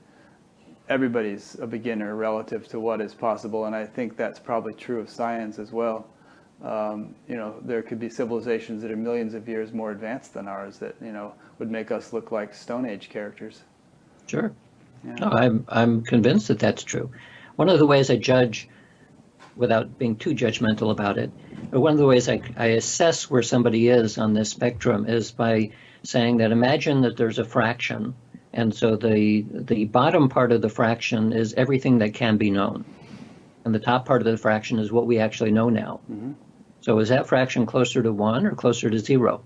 everybody's a beginner relative to what is possible, and I think that's probably true of science as well. You know, there could be civilizations that are millions of years more advanced than ours that, you know, would make us look like Stone Age characters. Sure. Yeah. No, I'm convinced that that's true. One of the ways I judge, without being too judgmental about it, but one of the ways I assess where somebody is on this spectrum is by saying that imagine that there's a fraction, and so the bottom part of the fraction is everything that can be known, and the top part of the fraction is what we actually know now. So is that fraction closer to 1 or closer to 0?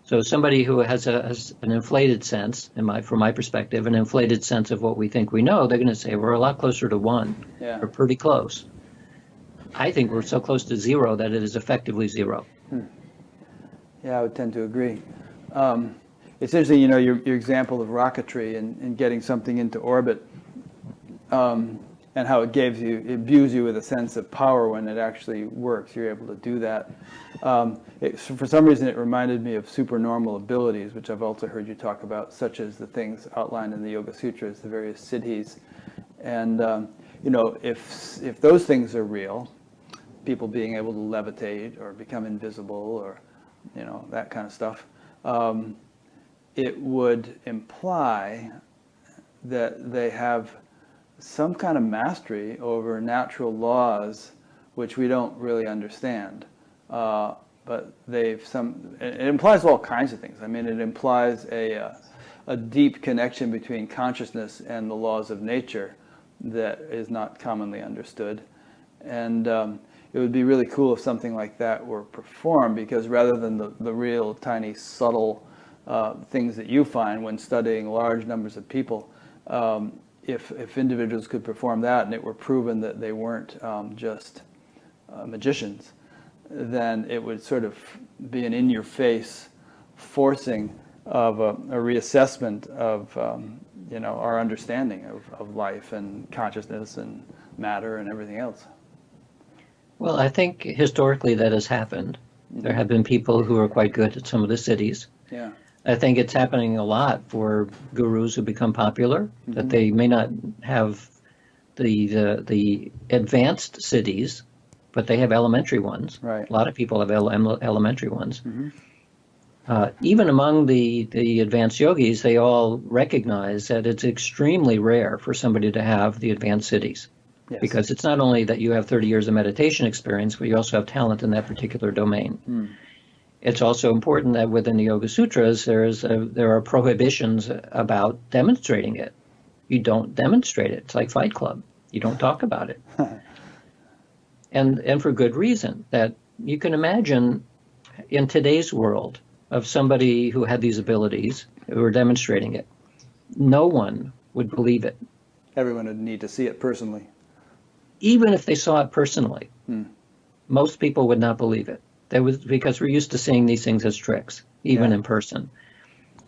So somebody who has an inflated sense, from my perspective, an inflated sense of what we think we know, they're going to say we're a lot closer to 1. Yeah. We're pretty close. I think we're so close to 0 that it is effectively 0. Yeah, I would tend to agree. It's interesting, you know, your example of rocketry and getting something into orbit, and how it imbues you with a sense of power when it actually works. You're able to do that. For some reason, it reminded me of supernormal abilities, which I've also heard you talk about, such as the things outlined in the Yoga Sutras, the various siddhis. And you know, if those things are real, people being able to levitate or become invisible or, you know, that kind of stuff, it would imply that they have some kind of mastery over natural laws which we don't really understand. but it implies all kinds of things. I mean, it implies a deep connection between consciousness and the laws of nature that is not commonly understood. And it would be really cool if something like that were performed, because rather than the real tiny subtle things that you find when studying large numbers of people, if individuals could perform that and it were proven that they weren't just magicians, then it would sort of be an in-your-face forcing of a reassessment of our understanding of life and consciousness and matter and everything else. Well, I think historically that has happened. There have been people who are quite good at some of the cities. Yeah. I think it's happening a lot for gurus who become popular, that they may not have the advanced cities, but they have elementary ones. Right. A lot of people have elementary ones. Even among the advanced yogis, they all recognize that it's extremely rare for somebody to have the advanced cities. Yes. Because it's not only that you have 30 years of meditation experience, but you also have talent in that particular domain. It's also important that within the Yoga Sutras, there are prohibitions about demonstrating it. You don't demonstrate it. It's like Fight Club. You don't talk about it. And for good reason. That you can imagine in today's world of somebody who had these abilities, who were demonstrating it, no one would believe it. Everyone would need to see it personally. Even if they saw it personally, most people would not believe it. Because we're used to seeing these things as tricks, even in person.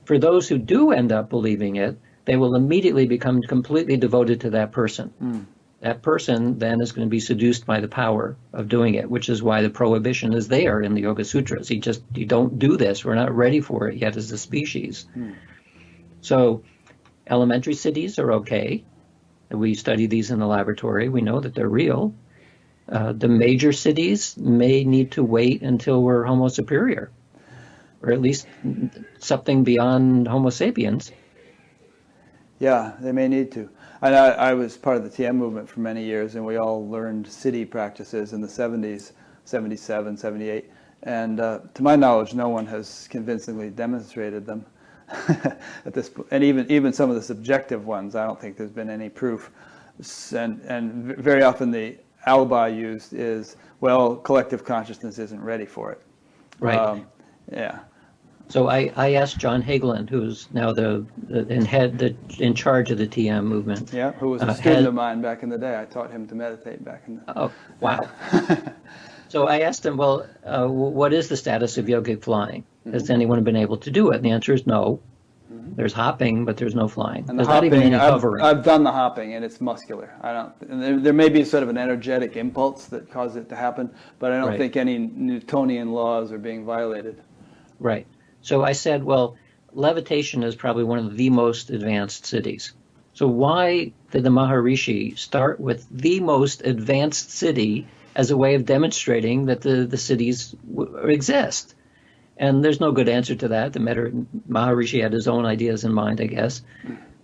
For those who do end up believing it, they will immediately become completely devoted to that person. That person then is going to be seduced by the power of doing it, which is why the prohibition is there in the Yoga Sutras. You don't do this. We're not ready for it yet as a species. So elementary cities are okay. We study these in the laboratory. We know that they're real. The major cities may need to wait until we're Homo superior, or at least something beyond Homo sapiens. Yeah, they may need to. I was part of the TM movement for many years, and we all learned city practices in the 70s, 77, 78. And to my knowledge, no one has convincingly demonstrated them at this point. And even some of the subjective ones, I don't think there's been any proof. And very often the alibi used is, well, collective consciousness isn't ready for it. Right. Yeah. So I asked John Hagelin, who's now in charge of the TM movement. Yeah, who was a student of mine back in the day. I taught him to meditate back in the. Oh, wow. So I asked him, well, what is the status of yogic flying? Has anyone been able to do it? And the answer is no. There's hopping, but there's no flying. And there's the hopping, not even any hovering. I've done the hopping, and it's muscular. There may be sort of an energetic impulse that causes it to happen, but I don't think any Newtonian laws are being violated. Right. So I said, well, levitation is probably one of the most advanced cities. So why did the Maharishi start with the most advanced city as a way of demonstrating that the cities exist? And there's no good answer to that. The Maharishi had his own ideas in mind, I guess.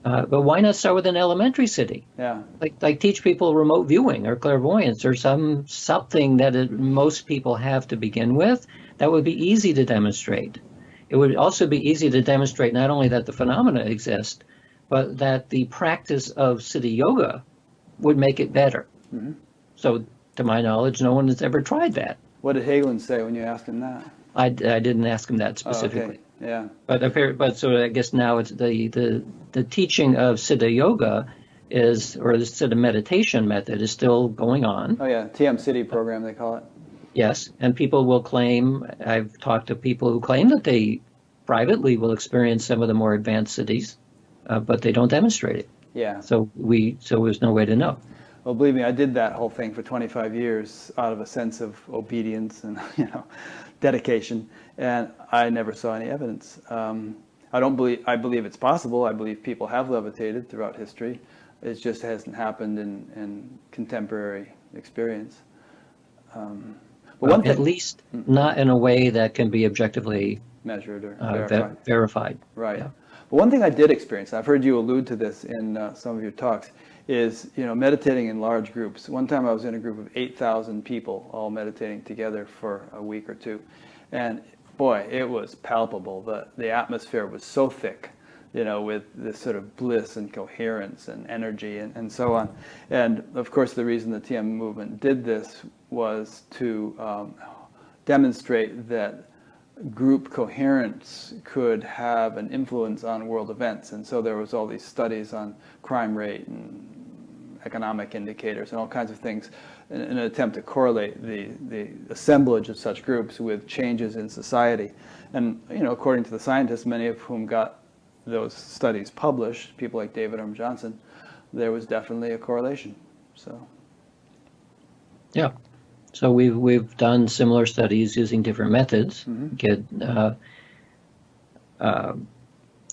But why not start with an elementary city? Yeah. Like teach people remote viewing or clairvoyance or something that most people have to begin with. That would be easy to demonstrate. It would also be easy to demonstrate not only that the phenomena exist, but that the practice of city yoga would make it better. So, to my knowledge, no one has ever tried that. What did Hagelin say when you asked him that? I didn't ask him that specifically. Oh, okay. Yeah. But so I guess now it's the teaching of Siddha Yoga or the Siddha meditation method is still going on. Oh yeah, TM City program they call it. Yes, and people will claim, I've talked to people who claim that they privately will experience some of the more advanced cities, but they don't demonstrate it. Yeah. So there's no way to know. Well, believe me, I did that whole thing for 25 years out of a sense of obedience and dedication, and I never saw any evidence. I believe it's possible. I believe people have levitated throughout history. It just hasn't happened in contemporary experience. At least not in a way that can be objectively measured or verified. Right. Yeah. But one thing I did experience, I've heard you allude to this in some of your talks, is, meditating in large groups. One time I was in a group of 8,000 people all meditating together for a week or two. And boy, it was palpable. The atmosphere was so thick, with this sort of bliss and coherence and energy and so on. And of course, the reason the TM movement did this was to demonstrate that group coherence could have an influence on world events. And so there was all these studies on crime rate and economic indicators and all kinds of things in an attempt to correlate the assemblage of such groups with changes in society. And, according to the scientists, many of whom got those studies published, people like David M. Johnson, there was definitely a correlation. So, yeah. So we've done similar studies using different methods, get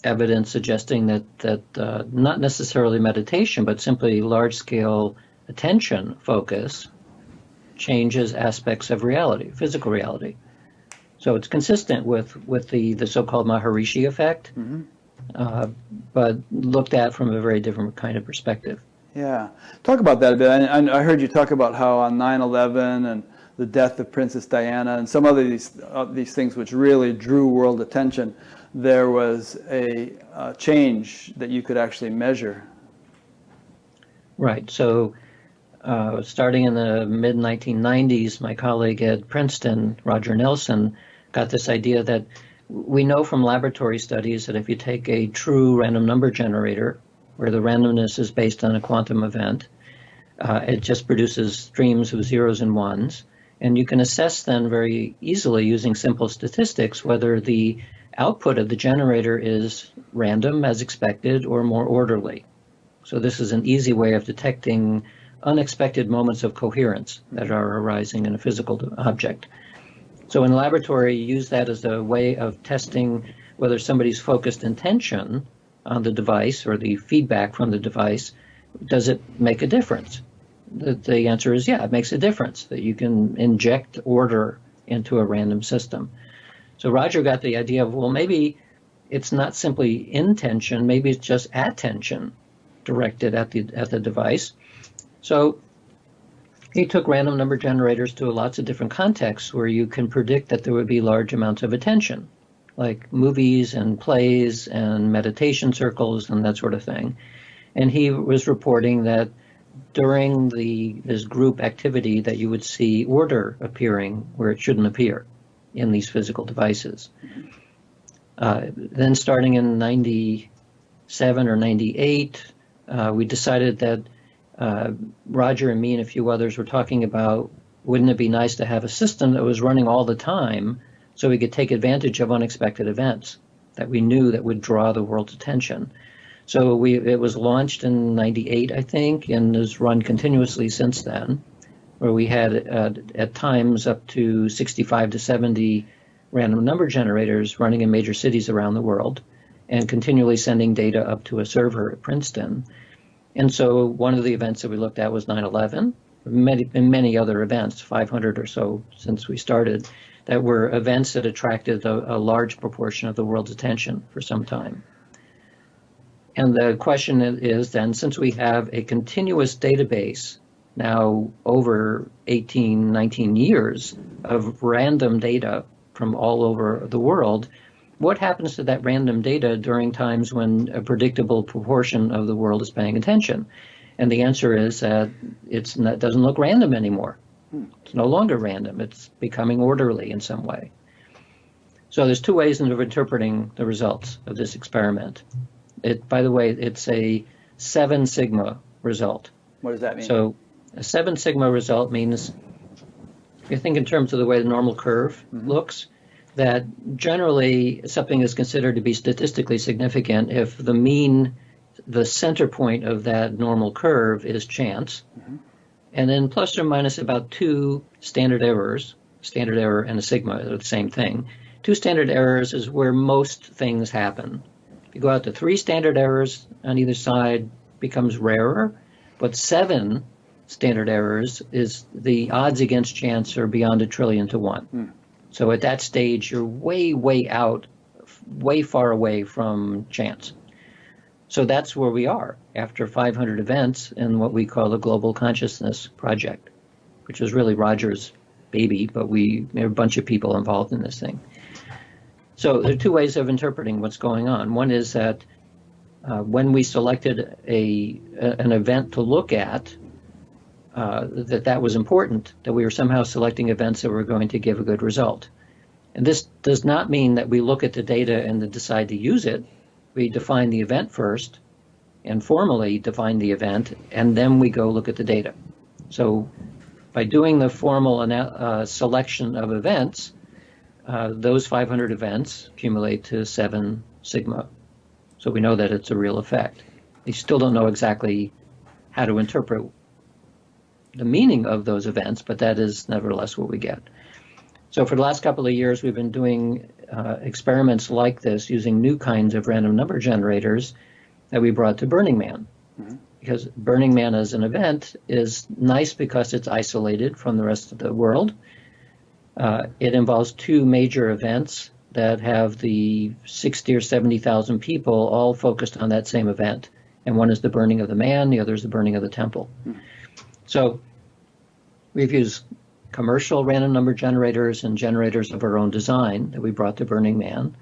evidence suggesting that not necessarily meditation, but simply large-scale attention focus changes aspects of reality, physical reality. So it's consistent with the so-called Maharishi effect, but looked at from a very different kind of perspective. Yeah. Talk about that a bit. I heard you talk about how on 9/11 and the death of Princess Diana and some other these things which really drew world attention, there was a change that you could actually measure. Right. So starting in the mid-1990s, my colleague at Princeton, Roger Nelson, got this idea that we know from laboratory studies that if you take a true random number generator, where the randomness is based on a quantum event, it just produces streams of zeros and ones. And you can assess then very easily using simple statistics whether the output of the generator is random as expected or more orderly. So this is an easy way of detecting unexpected moments of coherence that are arising in a physical object. So in laboratory, you use that as a way of testing whether somebody's focused intention on the device or the feedback from the device, does it make a difference? The answer is yeah, it makes a difference, that you can inject order into a random system. So Roger got the idea of, well, maybe it's not simply intention, maybe it's just attention directed at the device. So he took random number generators to lots of different contexts where you can predict that there would be large amounts of attention, like movies and plays and meditation circles and that sort of thing. And he was reporting that during this group activity that you would see order appearing where it shouldn't appear in these physical devices. Then starting in 97 or 98, we decided that Roger and me and a few others were talking about, wouldn't it be nice to have a system that was running all the time so we could take advantage of unexpected events that we knew that would draw the world's attention. So it was launched in 98, I think, and has run continuously since then, where we had at times up to 65 to 70 random number generators running in major cities around the world and continually sending data up to a server at Princeton. And so one of the events that we looked at was 9/11, and many other events, 500 or so since we started, that were events that attracted a large proportion of the world's attention for some time. And the question is then, since we have a continuous database now over 18, 19 years of random data from all over the world, what happens to that random data during times when a predictable proportion of the world is paying attention? And the answer is that it doesn't look random anymore. It's no longer random. It's becoming orderly in some way. So there's two ways of interpreting the results of this experiment. By the way, it's a 7 sigma result. What does that mean? So a 7 sigma result means, if you think in terms of the way the normal curve looks, that generally something is considered to be statistically significant if the mean, the center point of that normal curve is chance, and then plus or minus about 2 standard errors, standard error and a sigma are the same thing. 2 standard errors is where most things happen. If you go out to 3 standard errors on either side, becomes rarer, but 7 standard errors is the odds against chance are beyond 1 trillion to 1. So at that stage, you're way, way out, way far away from chance. So that's where we are after 500 events in what we call the Global Consciousness Project, which was really Roger's baby, but there are a bunch of people involved in this thing. So there are two ways of interpreting what's going on. One is that when we selected an event to look at, that was important, that we were somehow selecting events that were going to give a good result. And this does not mean that we look at the data and then decide to use it. We define the event first and formally define the event, and then we go look at the data. So by doing the formal selection of events, those 500 events accumulate to 7 sigma. So we know that it's a real effect. We still don't know exactly how to interpret the meaning of those events, but that is nevertheless what we get. So for the last couple of years, we've been doing experiments like this using new kinds of random number generators that we brought to Burning Man. Mm-hmm. Because Burning Man as an event is nice because it's isolated from the rest of the world. It involves 2 major events that have the 60 or 70,000 people all focused on that same event. And one is the burning of the man, the other is the burning of the temple. Mm-hmm. So we've used commercial random number generators and generators of our own design that we brought to Burning Man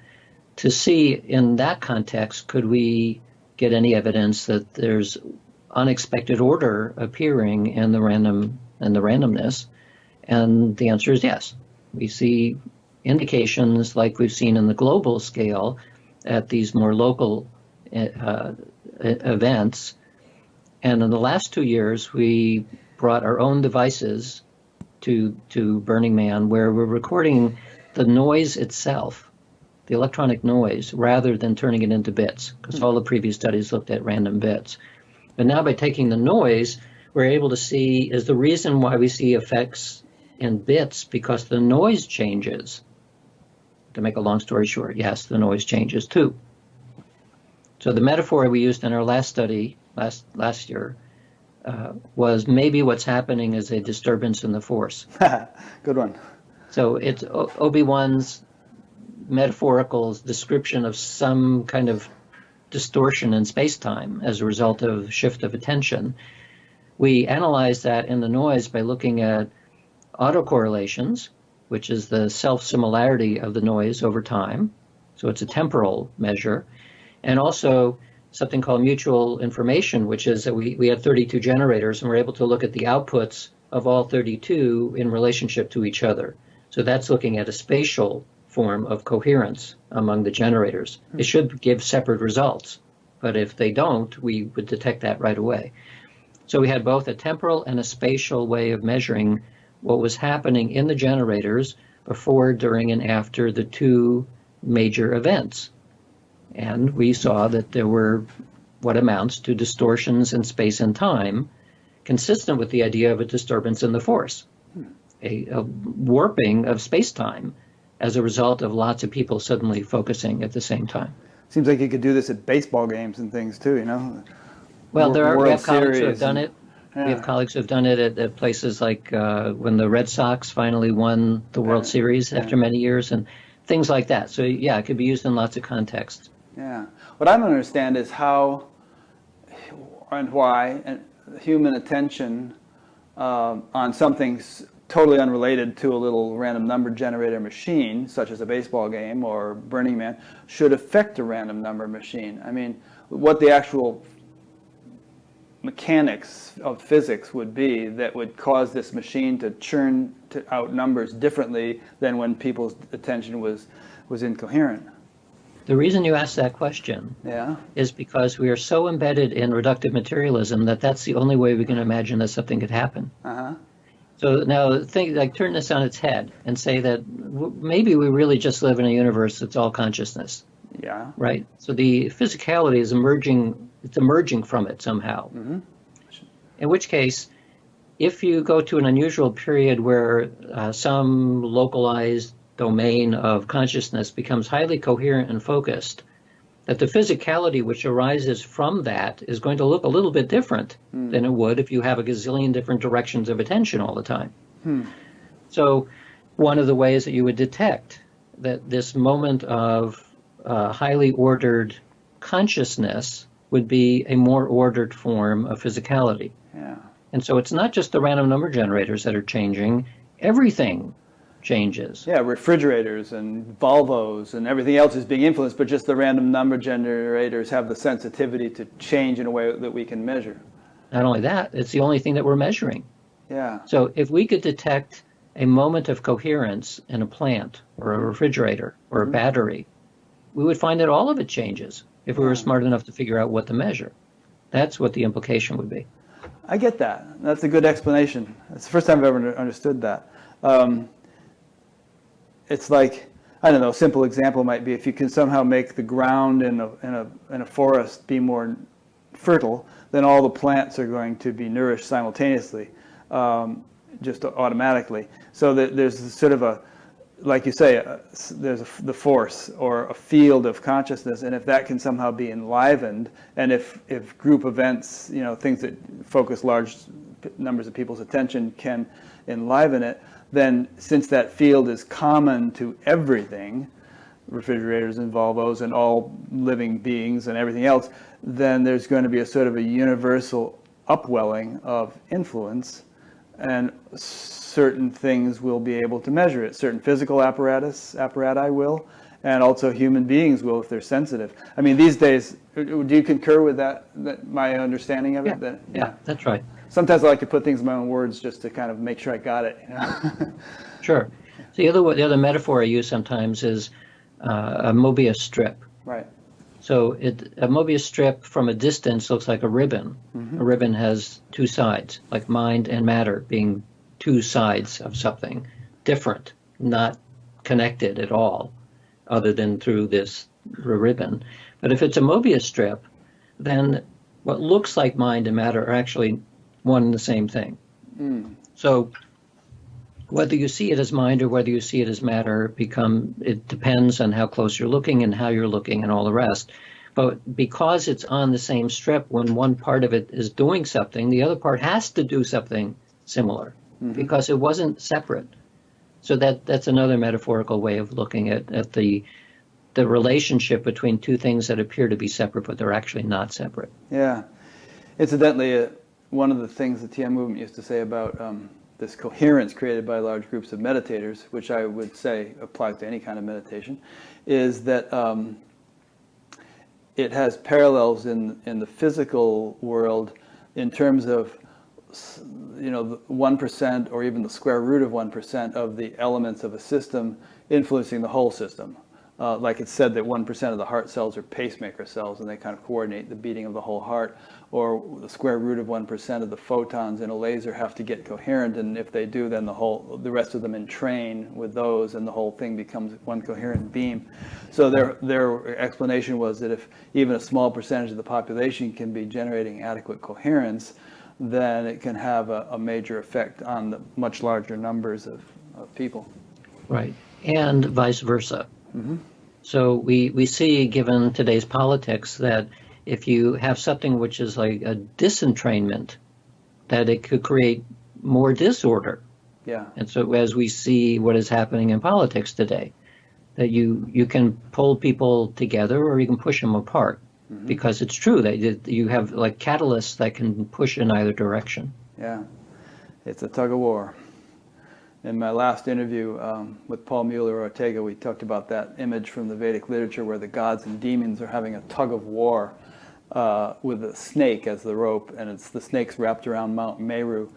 to see in that context, could we get any evidence that there's unexpected order appearing in the randomness? And the answer is yes. We see indications like we've seen in the global scale at these more local events. And in the last 2 years, we brought our own devices to Burning Man, where we're recording the noise itself, the electronic noise, rather than turning it into bits, because all the previous studies looked at random bits. But now by taking the noise, we're able to see, is the reason why we see effects in bits because the noise changes. To make a long story short, yes, the noise changes too. So the metaphor we used in our last study last year was maybe what's happening is a disturbance in the force. Good one. So it's Obi-Wan's metaphorical description of some kind of distortion in space-time as a result of shift of attention. We analyze that in the noise by looking at autocorrelations, which is the self-similarity of the noise over time. So it's a temporal measure. And also something called mutual information, which is that we had 32 generators and we're able to look at the outputs of all 32 in relationship to each other. So that's looking at a spatial form of coherence among the generators. It should give separate results, but if they don't, we would detect that right away. So we had both a temporal and a spatial way of measuring what was happening in the generators before, during, and after the 2 major events. And we saw that there were what amounts to distortions in space and time, consistent with the idea of a disturbance in the force, a warping of space-time as a result of lots of people suddenly focusing at the same time. Seems like you could do this at baseball games and things too, you know? Well, we have colleagues who have done it. Yeah. We have colleagues who have done it at places like when the Red Sox finally won the World Series after many years and things like that. So yeah, it could be used in lots of contexts. Yeah. What I don't understand is how and why human attention on something totally unrelated to a little random number generator machine, such as a baseball game or Burning Man, should affect a random number machine. I mean, what the actual mechanics of physics would be that would cause this machine to churn out numbers differently than when people's attention was incoherent. The reason you asked that question is because we are so embedded in reductive materialism that that's the only way we can imagine that something could happen. Uh-huh. So now turn this on its head and say that maybe we really just live in a universe that's all consciousness. Yeah. Right? So the physicality is emerging from it somehow. Mm-hmm. In which case, if you go to an unusual period where some localized domain of consciousness becomes highly coherent and focused, that the physicality which arises from that is going to look a little bit different than it would if you have a gazillion different directions of attention all the time. So one of the ways that you would detect that this moment of highly ordered consciousness would be a more ordered form of physicality. Yeah. And so it's not just the random number generators that are changing, everything changes. Yeah, refrigerators and Volvos and everything else is being influenced, but just the random number generators have the sensitivity to change in a way that we can measure. Not only that, it's the only thing that we're measuring. Yeah. So if we could detect a moment of coherence in a plant or a refrigerator or a battery, we would find that all of it changes if we were smart enough to figure out what to measure. That's what the implication would be. I get that. That's a good explanation. It's the first time I've ever understood that. It's like, I don't know, a simple example might be if you can somehow make the ground in a forest be more fertile, then all the plants are going to be nourished simultaneously, just automatically. So that there's sort of a, like you say, there's the force or a field of consciousness, and if that can somehow be enlivened, and if group events, you know, things that focus large numbers of people's attention can enliven it, then since that field is common to everything, refrigerators and Volvos and all living beings and everything else, then there's going to be a sort of a universal upwelling of influence, and certain things will be able to measure it. Certain physical apparati will, and also human beings will if they're sensitive. I mean, these days, do you concur with that my understanding of it? Yeah, that's right. Sometimes I like to put things in my own words just to kind of make sure I got it. You know? Sure. The other metaphor I use sometimes is a Mobius strip. Right. So a Mobius strip from a distance looks like a ribbon. A ribbon has two sides, like mind and matter being two sides of something, different, not connected at all, other than through this ribbon. But if it's a Mobius strip, then what looks like mind and matter are actually one and the same thing. So whether you see it as mind or whether you see it as matter, it depends on how close you're looking and how you're looking and all the rest. But because it's on the same strip, when one part of it is doing something, the other part has to do something similar because it wasn't separate. So that's another metaphorical way of looking at the relationship between two things that appear to be separate, but they're actually not separate. Yeah. Incidentally, one of the things the TM movement used to say about this coherence created by large groups of meditators, which I would say applies to any kind of meditation, is that it has parallels in the physical world in terms of, you know, 1% or even the square root of 1% of the elements of a system influencing the whole system. Like it's said that 1% of the heart cells are pacemaker cells and they kind of coordinate the beating of the whole heart, or the square root of 1% of the photons in a laser have to get coherent, and if they do, then the rest of them entrain with those and the whole thing becomes one coherent beam. So their explanation was that if even a small percentage of the population can be generating adequate coherence, then it can have a major effect on the much larger numbers of people. Right, and vice versa. So we see, given today's politics, that if you have something which is like a disentrainment, that it could create more disorder. Yeah. And so as we see what is happening in politics today, that you can pull people together or you can push them apart, because it's true that you have like catalysts that can push in either direction. Yeah, it's a tug of war. In my last interview with Paul Mueller-Ortega, we talked about that image from the Vedic literature where the gods and demons are having a tug of war with a snake as the rope, and it's the snake's wrapped around Mount Meru.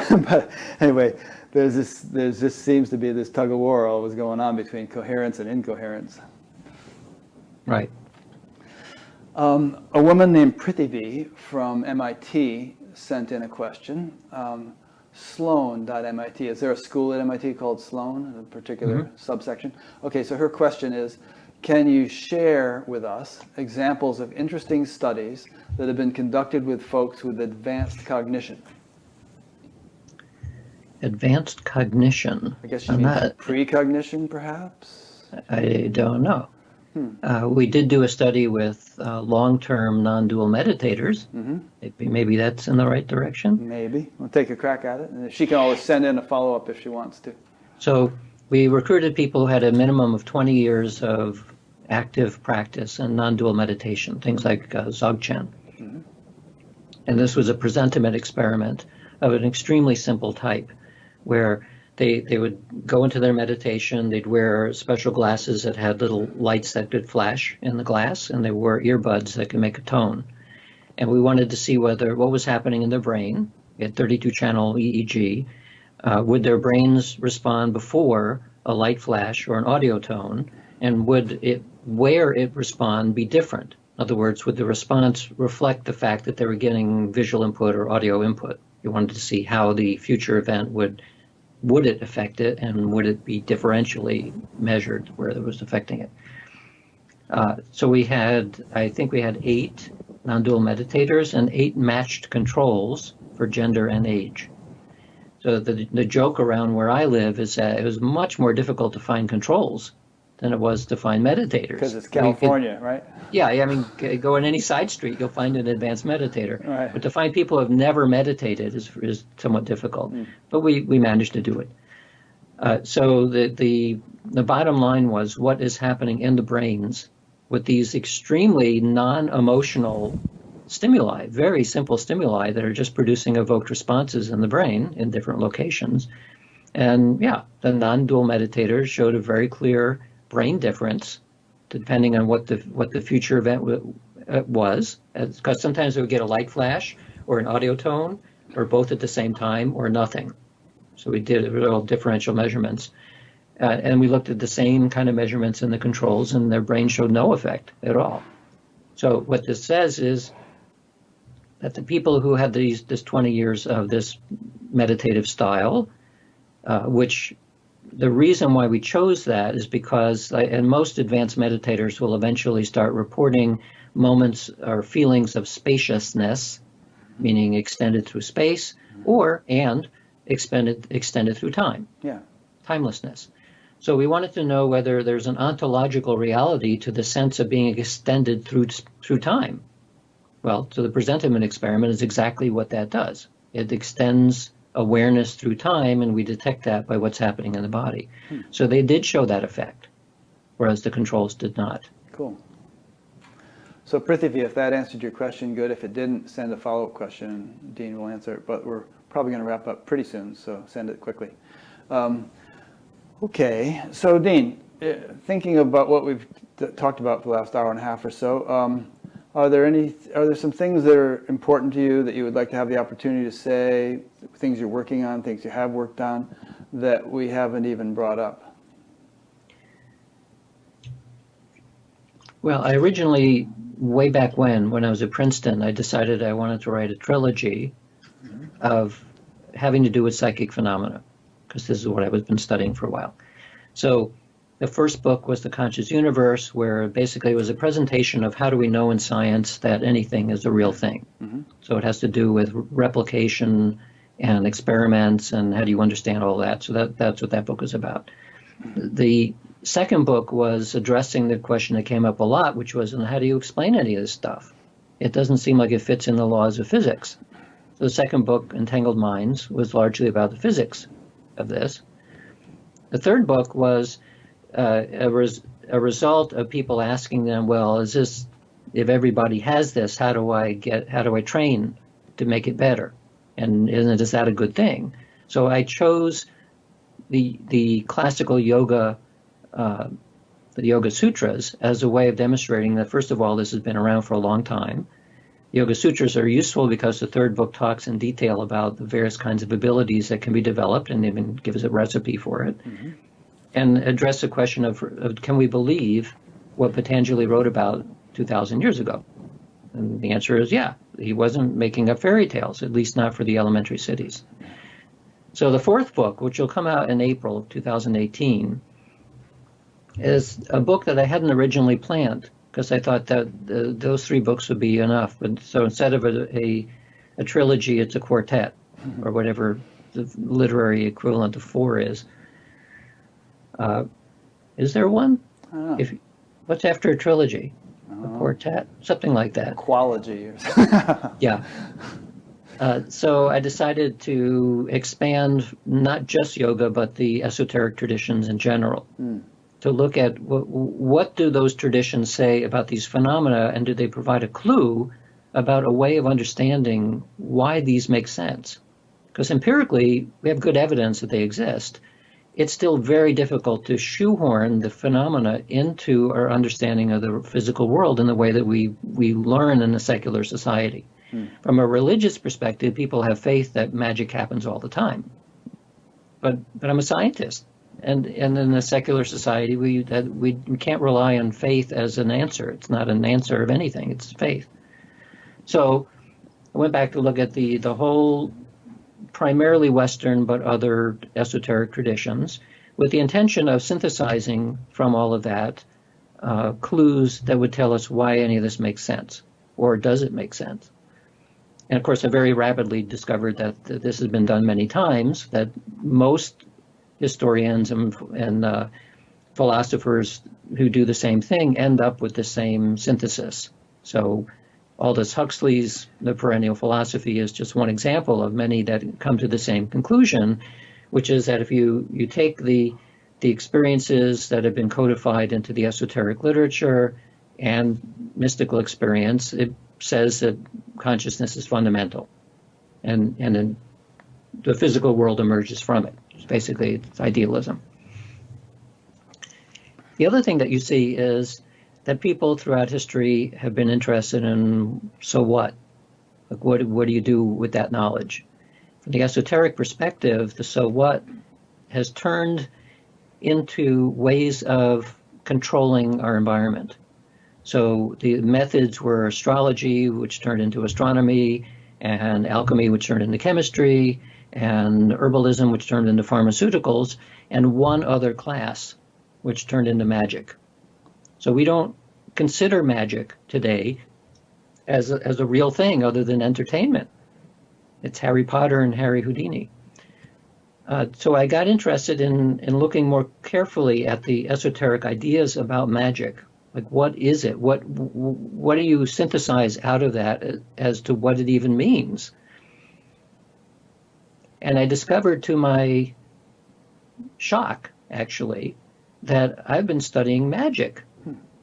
But anyway, there's just seems to be this tug of war always going on between coherence and incoherence. Right. A woman named Prithivi from MIT sent in a question. Sloan.MIT. Is there a school at MIT called Sloan, a particular subsection? Okay, so her question is, can you share with us examples of interesting studies that have been conducted with folks with advanced cognition? Advanced cognition. I guess you mean precognition, perhaps? I don't know. We did do a study with long-term non-dual meditators. Maybe that's in the right direction. Maybe. We'll take a crack at it. And she can always send in a follow-up if she wants to. So we recruited people who had a minimum of 20 years of active practice in non-dual meditation, things like Dzogchen. And this was a presentiment experiment of an extremely simple type, where they would go into their meditation, they'd wear special glasses that had little lights that could flash in the glass, and they wore earbuds that could make a tone. And we wanted to see what was happening in their brain at 32-channel EEG. Would their brains respond before a light flash or an audio tone, and where it respond be different? In other words, would the response reflect the fact that they were getting visual input or audio input? You wanted to see how the future event would it affect it, and would it be differentially measured where it was affecting it? So I think we had 8 non-dual meditators and 8 matched controls for gender and age. So the joke around where I live is that it was much more difficult to find controls than it was to find meditators. Because it's California, right? Yeah, I mean, go on any side street, you'll find an advanced meditator. Right. But to find people who have never meditated is somewhat difficult. But we managed to do it. So the bottom line was what is happening in the brains with these extremely non-emotional stimuli, very simple stimuli that are just producing evoked responses in the brain in different locations. And yeah, the non-dual meditators showed a very clear brain difference depending on what the future event was, because sometimes they would get a light flash or an audio tone or both at the same time or nothing. So we did real differential measurements. And we looked at the same kind of measurements in the controls, and their brain showed no effect at all. So what this says is that the people who had this 20 years of this meditative style, which the reason why we chose that is because, and most advanced meditators will eventually start reporting moments or feelings of spaciousness, meaning extended through space, and extended through time, timelessness. So we wanted to know whether there's an ontological reality to the sense of being extended through time. Well, so the presentiment experiment is exactly what that does. It extends awareness through time, and we detect that by what's happening in the body. So they did show that effect, whereas the controls did not. Cool. So Prithvi, if that answered your question, good. If it didn't, send a follow-up question. Dean will answer it, but we're probably going to wrap up pretty soon, so send it quickly. Okay, so Dean, thinking about what we've talked about for the last hour and a half or so, are there some things that are important to you that you would like to have the opportunity to say, things you're working on, things you have worked on, that we haven't even brought up? Well, I originally, way back when I was at Princeton, I decided I wanted to write a trilogy of having to do with psychic phenomena, because this is what I've been studying for a while. So the first book was The Conscious Universe, where basically it was a presentation of how do we know in science that anything is a real thing. So it has to do with replication and experiments and how do you understand all that. So that's what that book is about. The second book was addressing the question that came up a lot, which was, how do you explain any of this stuff? It doesn't seem like it fits in the laws of physics. So the second book, Entangled Minds, was largely about the physics of this. The third book was a result of people asking them, well, if everybody has this, how do I train to make it better? And is that a good thing? So I chose the classical yoga, the Yoga Sutras, as a way of demonstrating that, first of all, this has been around for a long time. Yoga Sutras are useful because the third book talks in detail about the various kinds of abilities that can be developed, and even gives a recipe for it, and address the question of can we believe what Patanjali wrote about 2,000 years ago? And the answer is yeah. He wasn't making up fairy tales, at least not for the elementary cities. So the fourth book, which will come out in April of 2018, is a book that I hadn't originally planned, because I thought that those 3 books would be enough. But so instead of a trilogy, it's a quartet, or whatever the literary equivalent of 4 is. Is there one? I don't know. What's after a trilogy? A quartet? Something like that. Qualogy or something. Yeah. So I decided to expand not just yoga, but the esoteric traditions in general. To look at what do those traditions say about these phenomena, and do they provide a clue about a way of understanding why these make sense. Because empirically, we have good evidence that they exist. It's still very difficult to shoehorn the phenomena into our understanding of the physical world in the way that we learn in a secular society. From a religious perspective, people have faith that magic happens all the time. But I'm a scientist. And in a secular society, we can't rely on faith as an answer. It's not an answer of anything. It's faith. So I went back to look at the whole primarily Western but other esoteric traditions with the intention of synthesizing from all of that clues that would tell us why any of this makes sense, or does it make sense? And of course, I very rapidly discovered that this has been done many times, that most historians and philosophers who do the same thing end up with the same synthesis. So Aldous Huxley's The Perennial Philosophy is just one example of many that come to the same conclusion, which is that if you take the experiences that have been codified into the esoteric literature and mystical experience, it says that consciousness is fundamental, and then the physical world emerges from it. Basically, it's idealism. The other thing that you see is that people throughout history have been interested in, so what? Like, what do you do with that knowledge? From the esoteric perspective, the so what has turned into ways of controlling our environment. So the methods were astrology, which turned into astronomy, and alchemy, which turned into chemistry, and herbalism, which turned into pharmaceuticals, and one other class, which turned into magic. So we don't consider magic today as a real thing other than entertainment. It's Harry Potter and Harry Houdini. So I got interested in looking more carefully at the esoteric ideas about magic. Like, what is it? What do you synthesize out of that as to what it even means? And I discovered, to my shock, actually, that I've been studying magic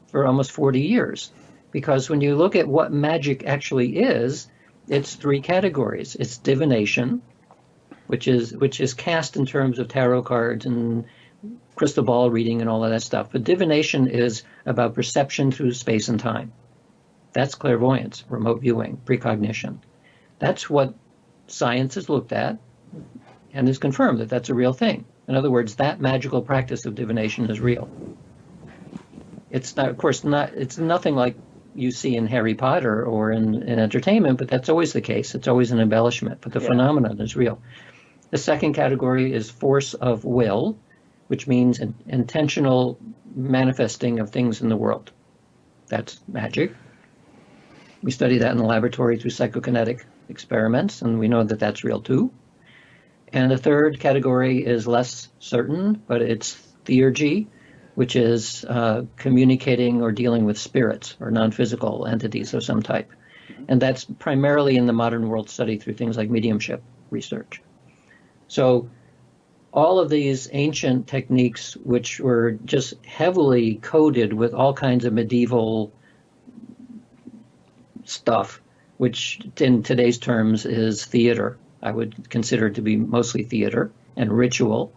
for almost 40 years. Because when you look at what magic actually is, it's three categories. It's divination, which is cast in terms of tarot cards and crystal ball reading and all of that stuff. But divination is about perception through space and time. That's clairvoyance, remote viewing, precognition. That's what science has looked at and has confirmed that that's a real thing. In other words, that magical practice of divination is real. It's not, of course, it's nothing like you see in Harry Potter or in entertainment, but that's always the case. It's always an embellishment, but the phenomenon is real. The second category is force of will, which means an intentional manifesting of things in the world. That's magic. We study that in the laboratory through psychokinetic experiments, and we know that that's real too. And the third category is less certain, but it's theurgy, which is communicating or dealing with spirits or non-physical entities of some type. And that's primarily in the modern world studied through things like mediumship research. So all of these ancient techniques, which were just heavily coded with all kinds of medieval stuff, which in today's terms is theater, I would consider it to be mostly theater and ritual.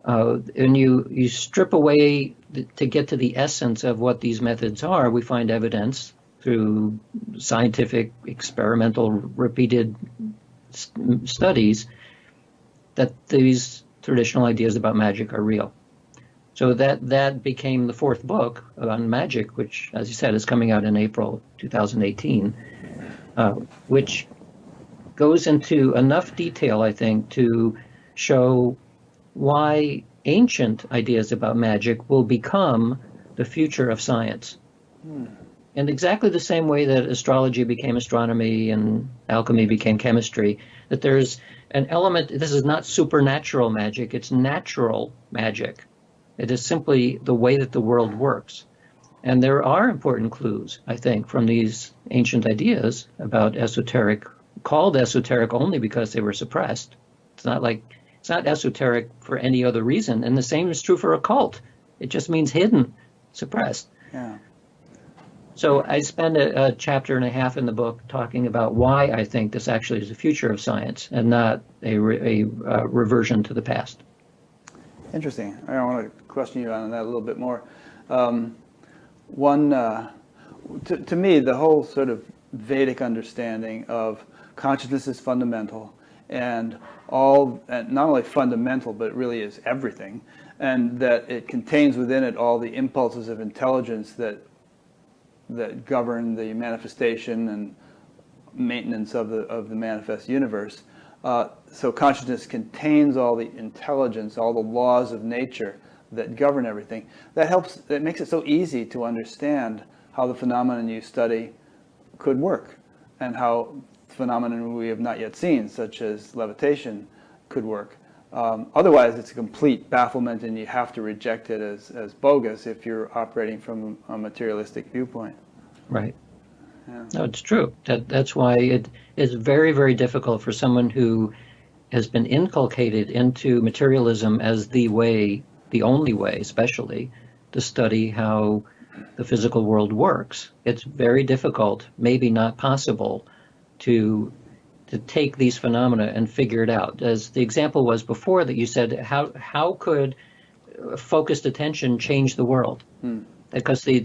And you strip away to get to the essence of what these methods are, we find evidence through scientific, experimental, repeated studies that these traditional ideas about magic are real. So that became the fourth book on magic, which, as you said, is coming out in April 2018, which goes into enough detail, I think, to show why ancient ideas about magic will become the future of science. In exactly the same way that astrology became astronomy and alchemy became chemistry, that there's an element, this is not supernatural magic, it's natural magic. It is simply the way that the world works. And there are important clues, I think, from these ancient ideas about esoteric, called esoteric only because they were suppressed. It's not esoteric for any other reason. And the same is true for occult. It just means hidden, suppressed. Yeah. So I spend a chapter and a half in the book talking about why I think this actually is the future of science and not a reversion to the past. Interesting. I want to question you on that a little bit more. To me, the whole sort of Vedic understanding of consciousness is fundamental, and not only fundamental, but it really is everything, and that it contains within it all the impulses of intelligence that govern the manifestation and maintenance of the manifest universe. So consciousness contains all the intelligence, all the laws of nature that govern everything. That makes it so easy to understand how the phenomenon you study could work, and how phenomenon we have not yet seen, such as levitation, could work. Otherwise, it's a complete bafflement, and you have to reject it as bogus if you're operating from a materialistic viewpoint. Right. Yeah. No, it's true. That's why it is very, very difficult for someone who has been inculcated into materialism as the way, the only way, especially, to study how the physical world works. It's very difficult, maybe not possible, to take these phenomena and figure it out. As the example was before that you said, how could focused attention change the world? Because the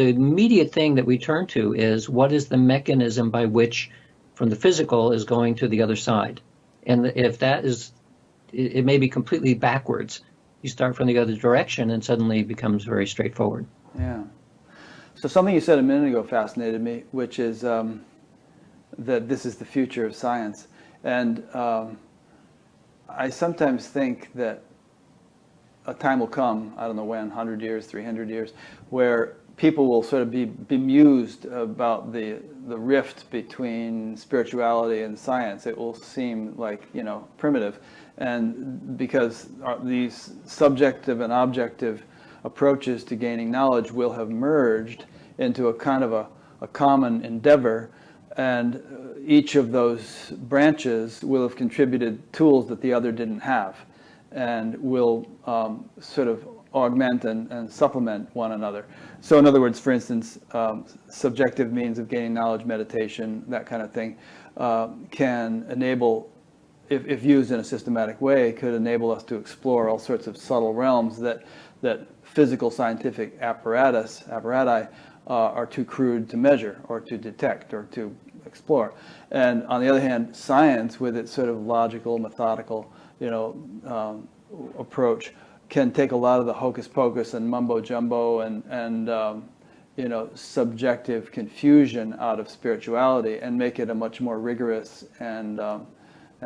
immediate thing that we turn to is what is the mechanism by which from the physical is going to the other side. And if that is, it may be completely backwards. You start from the other direction and suddenly it becomes very straightforward. Yeah. So something you said a minute ago fascinated me, which is that this is the future of science. And I sometimes think that a time will come, I don't know when, 100 years, 300 years, where people will sort of be bemused about the rift between spirituality and science. It will seem like, primitive. And because these subjective and objective approaches to gaining knowledge will have merged into a kind of a common endeavor, and each of those branches will have contributed tools that the other didn't have, and will sort of augment and supplement one another. So in other words, for instance, subjective means of gaining knowledge, meditation, that kind of thing, can enable, if used in a systematic way, could enable us to explore all sorts of subtle realms that physical scientific apparati are too crude to measure or to detect or to explore. And on the other hand, science, with its sort of logical, methodical, approach, can take a lot of the hocus pocus and mumbo jumbo and subjective confusion out of spirituality and make it a much more rigorous and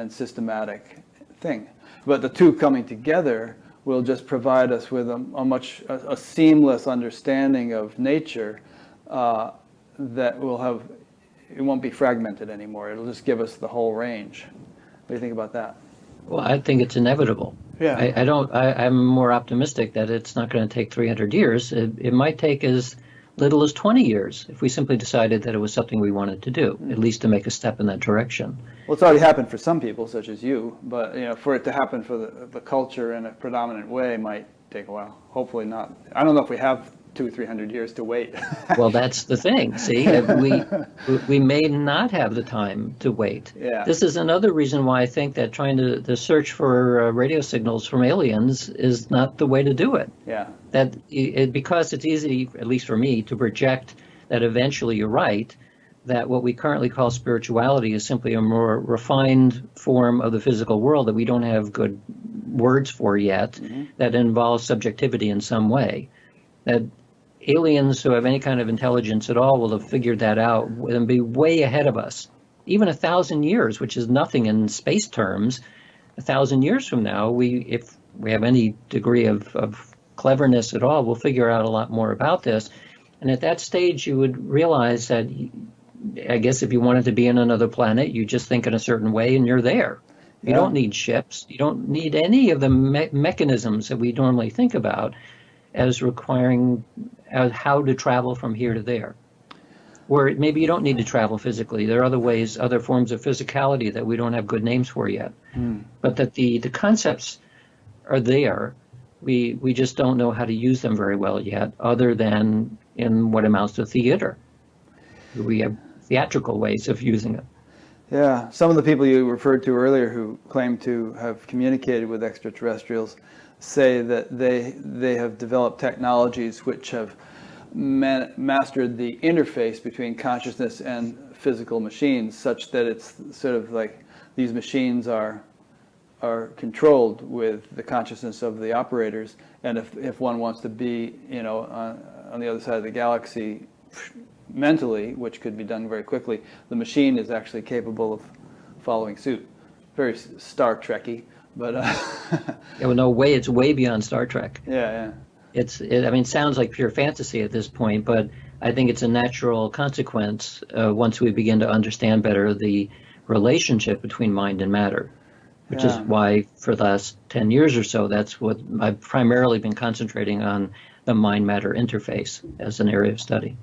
systematic thing. But the two coming together will just provide us with a seamless understanding of nature that it won't be fragmented anymore. It'll just give us the whole range. What do you think about that? Well, I think it's inevitable. Yeah. I'm more optimistic that it's not going to take 300 years. It might take as little as 20 years if we simply decided that it was something we wanted to do, at least to make a step in that direction. Well, it's already happened for some people, such as you, but for it to happen for the culture in a predominant way might take a while. Hopefully not. I don't know if we have 200-300 years to wait. Well, that's the thing. See, we may not have the time to wait. Yeah. This is another reason why I think that trying to search for radio signals from aliens is not the way to do it. Yeah. Because it's easy, at least for me, to project that eventually you're right, that what we currently call spirituality is simply a more refined form of the physical world that we don't have good words for yet, that involves subjectivity in some way. That aliens who have any kind of intelligence at all will have figured that out and be way ahead of us. Even 1,000 years, which is nothing in space terms, 1,000 years from now, if we have any degree of cleverness at all, we'll figure out a lot more about this. And at that stage, you would realize that, I guess if you wanted to be in another planet, you just think in a certain way and you're there. You don't need ships. You don't need any of the mechanisms that we normally think about as requiring how to travel from here to there. Where maybe you don't need to travel physically. There are other ways, other forms of physicality that we don't have good names for yet. But that the concepts are there. We just don't know how to use them very well yet, other than in what amounts to theater. We have theatrical ways of using it. Yeah, some of the people you referred to earlier who claim to have communicated with extraterrestrials say that they have developed technologies which have mastered the interface between consciousness and physical machines, such that it's sort of like these machines are controlled with the consciousness of the operators, and if one wants to be, you know, on the other side of the galaxy mentally, which could be done very quickly, the machine is actually capable of following suit. Very Star Trekky, but Yeah, well, no way, it's way beyond Star Trek. yeah. I mean, it sounds like pure fantasy at this point, but I think it's a natural consequence once we begin to understand better the relationship between mind and matter, which is why for the last 10 years or so, that's what I've primarily been concentrating on, the mind-matter interface as an area of study.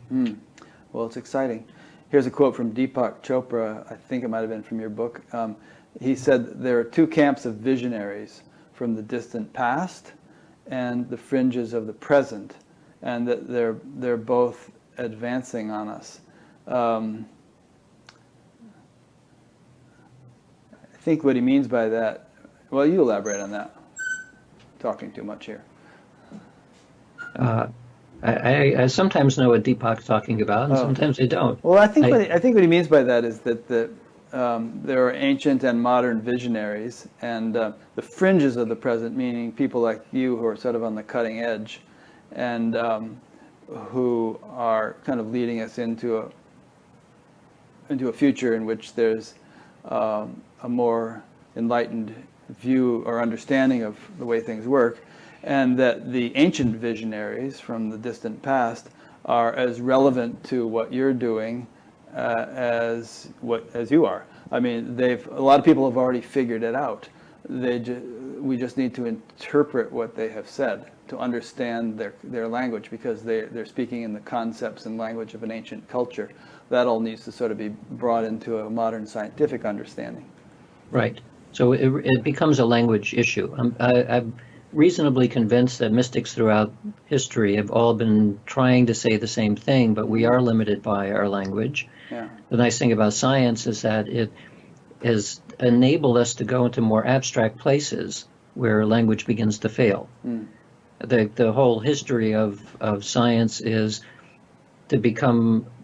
Well, it's exciting. Here's a quote from Deepak Chopra. I think it might have been from your book. He said, there are two camps of visionaries, from the distant past and the fringes of the present, and that they're both advancing on us. I think what he means by that, well, you elaborate on that. Talking too much here. I sometimes know what Deepak's talking about, and sometimes I don't. Well, I think what he means by that is that there are ancient and modern visionaries, and the fringes of the present, meaning people like you who are sort of on the cutting edge, and who are kind of leading us into a future in which there's a more enlightened view or understanding of the way things work, and that the ancient visionaries from the distant past are as relevant to what you're doing as you are. I mean, a lot of people have already figured it out. We just need to interpret what they have said to understand their language, because they're speaking in the concepts and language of an ancient culture. That all needs to sort of be brought into a modern scientific understanding. Right. So it becomes a language issue. I'm reasonably convinced that mystics throughout history have all been trying to say the same thing, but we are limited by our language. Yeah. The nice thing about science is that it has enabled us to go into more abstract places where language begins to fail. The whole history of science is to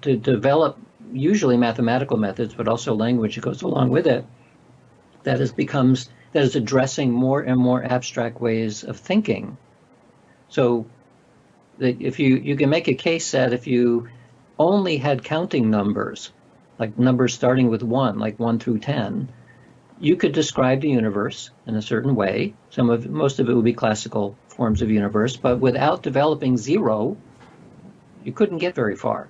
develop usually mathematical methods, but also language that goes along with it, that is addressing more and more abstract ways of thinking. So if you can make a case that if you only had counting numbers, like numbers starting with 1, like 1 through 10, you could describe the universe in a certain way. Most of it would be classical forms of universe, but without developing 0, you couldn't get very far.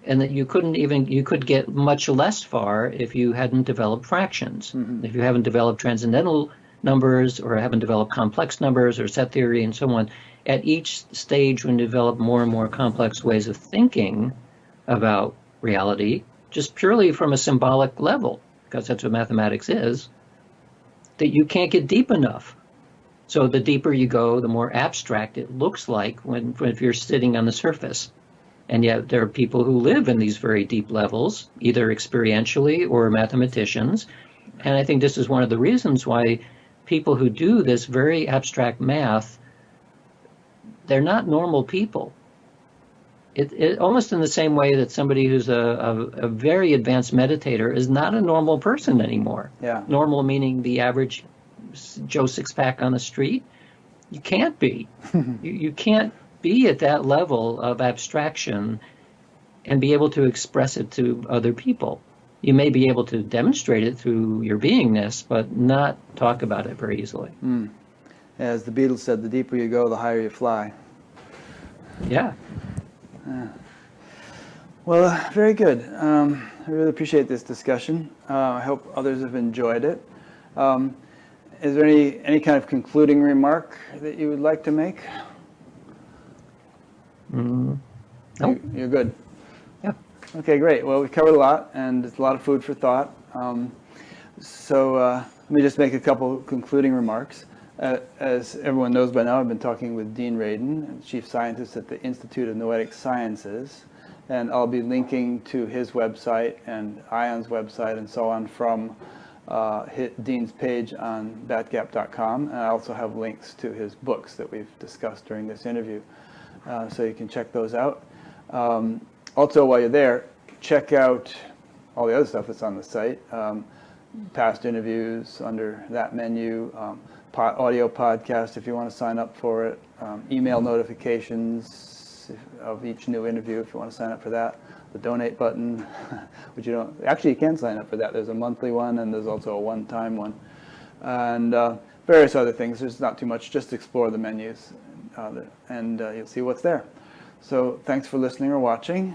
And that you could get much less far if you hadn't developed fractions. If you haven't developed transcendental numbers, or haven't developed complex numbers or set theory and so on. At each stage, when you develop more and more complex ways of thinking about reality, just purely from a symbolic level, because that's what mathematics is, that you can't get deep enough. So the deeper you go, the more abstract it looks like if you're sitting on the surface. And yet there are people who live in these very deep levels, either experientially or mathematicians. And I think this is one of the reasons why people who do this very abstract math, they're not normal people. It almost in the same way that somebody who's a very advanced meditator is not a normal person anymore. Yeah. Normal meaning the average Joe Sixpack on the street. You can't be. You can't be at that level of abstraction and be able to express it to other people. You may be able to demonstrate it through your beingness, but not talk about it very easily. As the Beatles said, the deeper you go, the higher you fly. Yeah. Well, very good. I really appreciate this discussion. I hope others have enjoyed it. Is there any kind of concluding remark that you would like to make? Nope. You're good. Yeah. Okay, great. Well, we covered a lot, and it's a lot of food for thought. Let me just make a couple concluding remarks. As everyone knows by now, I've been talking with Dean Radin, Chief Scientist at the Institute of Noetic Sciences, And I'll be linking to his website and ION's website and so on from hit Dean's page on batgap.com. And I also have links to his books that we've discussed during this interview. So you can check those out. Also, while you're there, check out all the other stuff that's on the site. Past interviews under that menu, audio podcast if you want to sign up for it, email notifications of each new interview if you want to sign up for that, the donate button, which you don't, actually you can sign up for that. There's a monthly one and there's also a one-time one, and various other things. There's not too much, just explore the menus and you'll see what's there. So thanks for listening or watching,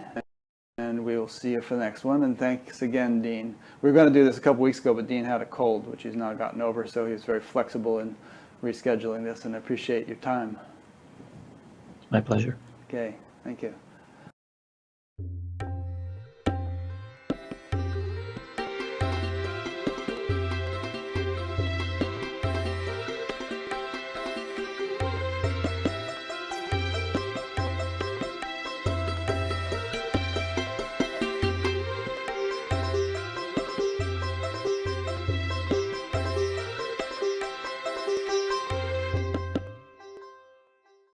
and we will see you for the next one. And thanks again, Dean. We were going to do this a couple weeks ago, but Dean had a cold, which he's now gotten over, so he's very flexible in rescheduling this, and I appreciate your time. My pleasure. Okay, thank you.